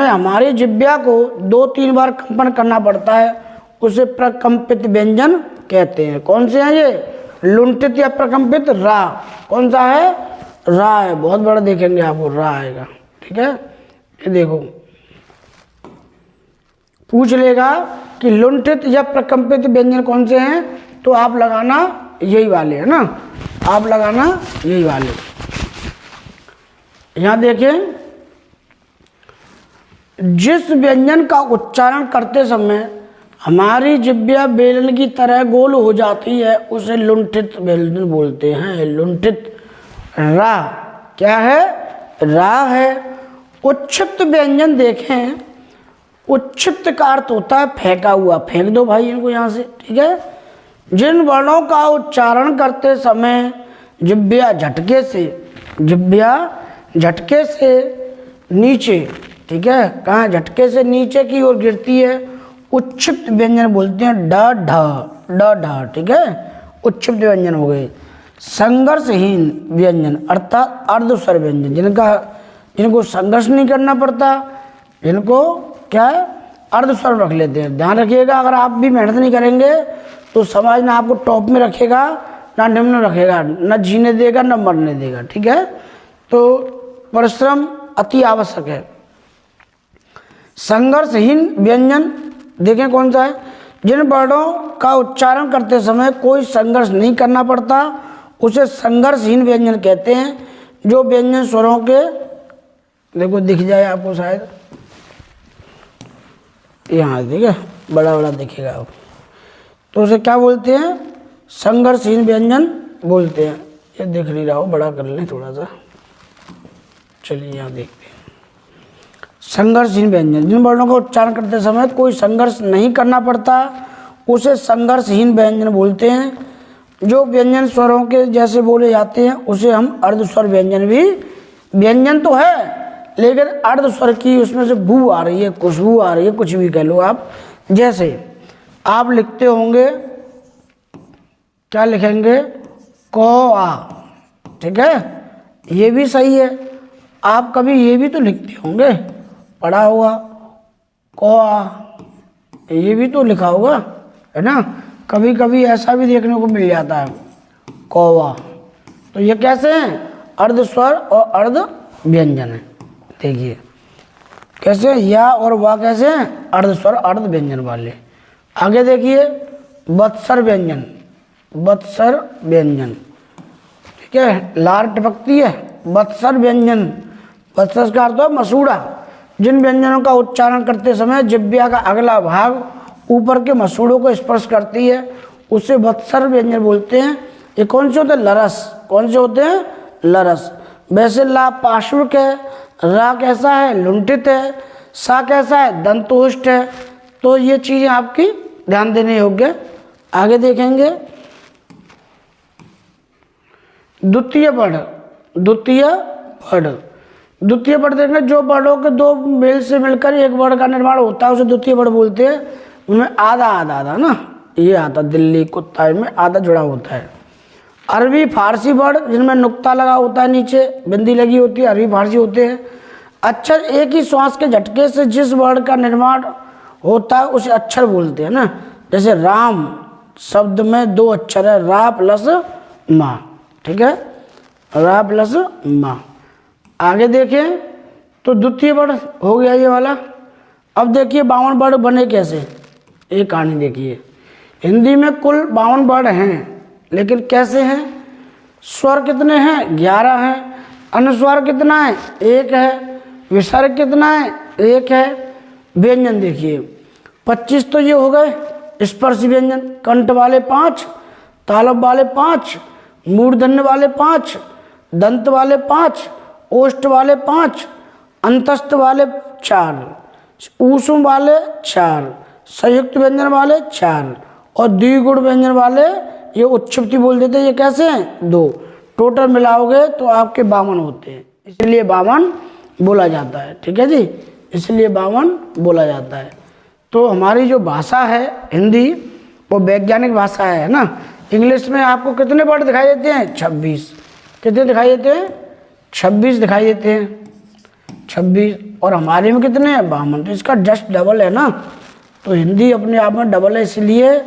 हमारी जिह्वा को 2-3 बार कंपन करना पड़ता है, उसे प्रकंपित व्यंजन कहते हैं। कौन से हैं ये? लुंठित या प्रकंपित? रा। कौन सा है? रा है। बहुत बड़ा देखेंगे आपको, रा आएगा, ठीक है। ये देखो पूछ लेगा कि लुंठित या प्रकंपित व्यंजन कौन से हैं, तो आप लगाना यही वाले, है ना, आप लगाना यही वाले। यहां देखें, जिस व्यंजन का उच्चारण करते समय हमारी जिह्वा बेलन की तरह गोल हो जाती है उसे लुंठित व्यंजन बोलते हैं। लुंठित। रा क्या है? रा है। उच्छिप्त व्यंजन देखें, उच्छिप्त का अर्थ होता है फेंका हुआ। फेंक दो भाई इनको यहाँ से, ठीक है। जिन वर्णों का उच्चारण करते समय जिह्वा झटके से नीचे, ठीक है, कहाँ? झटके से नीचे की ओर गिरती है, उच्छिप्त व्यंजन बोलते हैं ड ढ, ठीक है, उच्छिप्त व्यंजन हो गए। संघर्षहीन व्यंजन अर्थात अर्धस्वर व्यंजन, जिनको संघर्ष नहीं करना पड़ता, जिनको क्या है, अर्धस्वर रख लेते हैं। ध्यान रखिएगा, अगर आप भी मेहनत नहीं करेंगे तो समाज ना आपको टॉप में रखेगा ना निम्न रखेगा, ना जीने देगा ना मरने देगा, ठीक है। तो परिश्रम अति आवश्यक है। संघर्षहीन व्यंजन देखें कौन सा है, जिन वर्णों का उच्चारण करते समय कोई संघर्ष नहीं करना पड़ता उसे संघर्षहीन व्यंजन कहते हैं। जो व्यंजन स्वरों के, देखो दिख जाए आपको शायद, यहाँ ठीक है, बड़ा बड़ा दिखेगा आप, तो उसे क्या बोलते हैं, संघर्षहीन व्यंजन बोलते हैं। ये दिख नहीं रहा हो, बड़ा कर लें थोड़ा सा, चलिए यहाँ देखते हैं। संघर्षहीन व्यंजन, जिन वर्णों का उच्चारण करते समय कोई संघर्ष नहीं करना पड़ता उसे संघर्षहीन व्यंजन बोलते हैं। जो व्यंजन स्वरों के जैसे बोले जाते हैं उसे हम अर्धस्वर व्यंजन भी, व्यंजन तो है लेकिन अर्धस्वर की उसमें से बू आ रही है, खुशबू आ रही है, कुछ भी कह लो आप। जैसे आप लिखते होंगे, क्या लिखेंगे, क आ, ठीक है, ये भी सही है। आप कभी ये भी तो लिखते होंगे, पढ़ा होगा, क आ, ये भी तो लिखा होगा, है ना। कभी कभी ऐसा भी देखने को मिल जाता है, कौवा। तो ये कैसे हैं, अर्धस्वर और अर्ध व्यंजन है। देखिए कैसे, या और वाह कैसे हैं, अर्धस्वर अर्ध व्यंजन वाले। आगे देखिए, वत्सर व्यंजन, वत्सर व्यंजन, ठीक है, लार टपकती है, वत्सर व्यंजन, वत्सर का अर्थ है मसूड़ा। जिन व्यंजनों का उच्चारण करते समय जिह्वा का अगला भाग ऊपर के मसूड़ों को स्पर्श करती है उसे वत्सर व्यंजन बोलते हैं। ये कौन से होते हैं, लरस, कौन से होते हैं, लरस। वैसे ला पार्श्विक है, रा कैसा है, लुंठित है, सा कैसा है, दंतोष्ठ है। तो ये चीजें आपकी ध्यान देने योग्य। आगे देखेंगे द्वितीय वर्ण, द्वितीय वर्ण, द्वितीय वर्ण देखेंगे, जो वर्णों के दो मेल से मिलकर एक वर्ण का निर्माण होता है उसे द्वितीय वर्ण बोलते हैं। उनमें आधा आधा आधा ना, ये आता दिल्ली कुत्ता, इनमें आधा जुड़ा होता है। अरबी फारसी वर्ण जिनमें नुक्ता लगा होता है, नीचे बिंदी लगी होती है, अरबी फारसी होते हैं। अक्षर एक ही श्वास के झटके से जिस वर्ण का निर्माण होता है उसे अक्षर बोलते हैं ना। जैसे राम शब्द में दो अक्षर है, रा प्लस मा, ठीक है, रा प्लस मा। आगे देखें तो द्वितीय वर्ण हो गया ये वाला। अब देखिए 52 वर्ण बने कैसे, एक कहानी देखिए। हिंदी में कुल 52 वर्ण हैं, लेकिन कैसे हैं, स्वर कितने हैं, 11 हैं। अनुस्वार कितना है, 1 है। विसर्ग कितना है, 1 है। व्यंजन देखिए 25 तो ये हो गए स्पर्श व्यंजन, कंठ वाले 5, तालब वाले 5, मूर्धन्य वाले 5, दंत वाले 5, ओष्ठ वाले 5, अंतस्थ वाले 4, ऊष्म वाले 4, संयुक्त व्यंजन वाले 4 और द्विगुण व्यंजन वाले ये उच्छिप्ति बोल देते हैं। ये कैसे हैं, 2। टोटल मिलाओगे तो आपके 52 होते हैं, इसलिए 52 बोला जाता है, ठीक है जी, इसलिए 52 बोला जाता है। तो हमारी जो भाषा है हिंदी वो वैज्ञानिक भाषा है ना। इंग्लिश में आपको कितने वर्ड दिखाई देते हैं, 26। कितने दिखाई देते हैं, 26 दिखाई देते हैं, 26। और हमारे में कितने हैं, 52। तो इसका जस्ट डबल है ना। तो हिंदी अपने आप में डबल है, इसलिए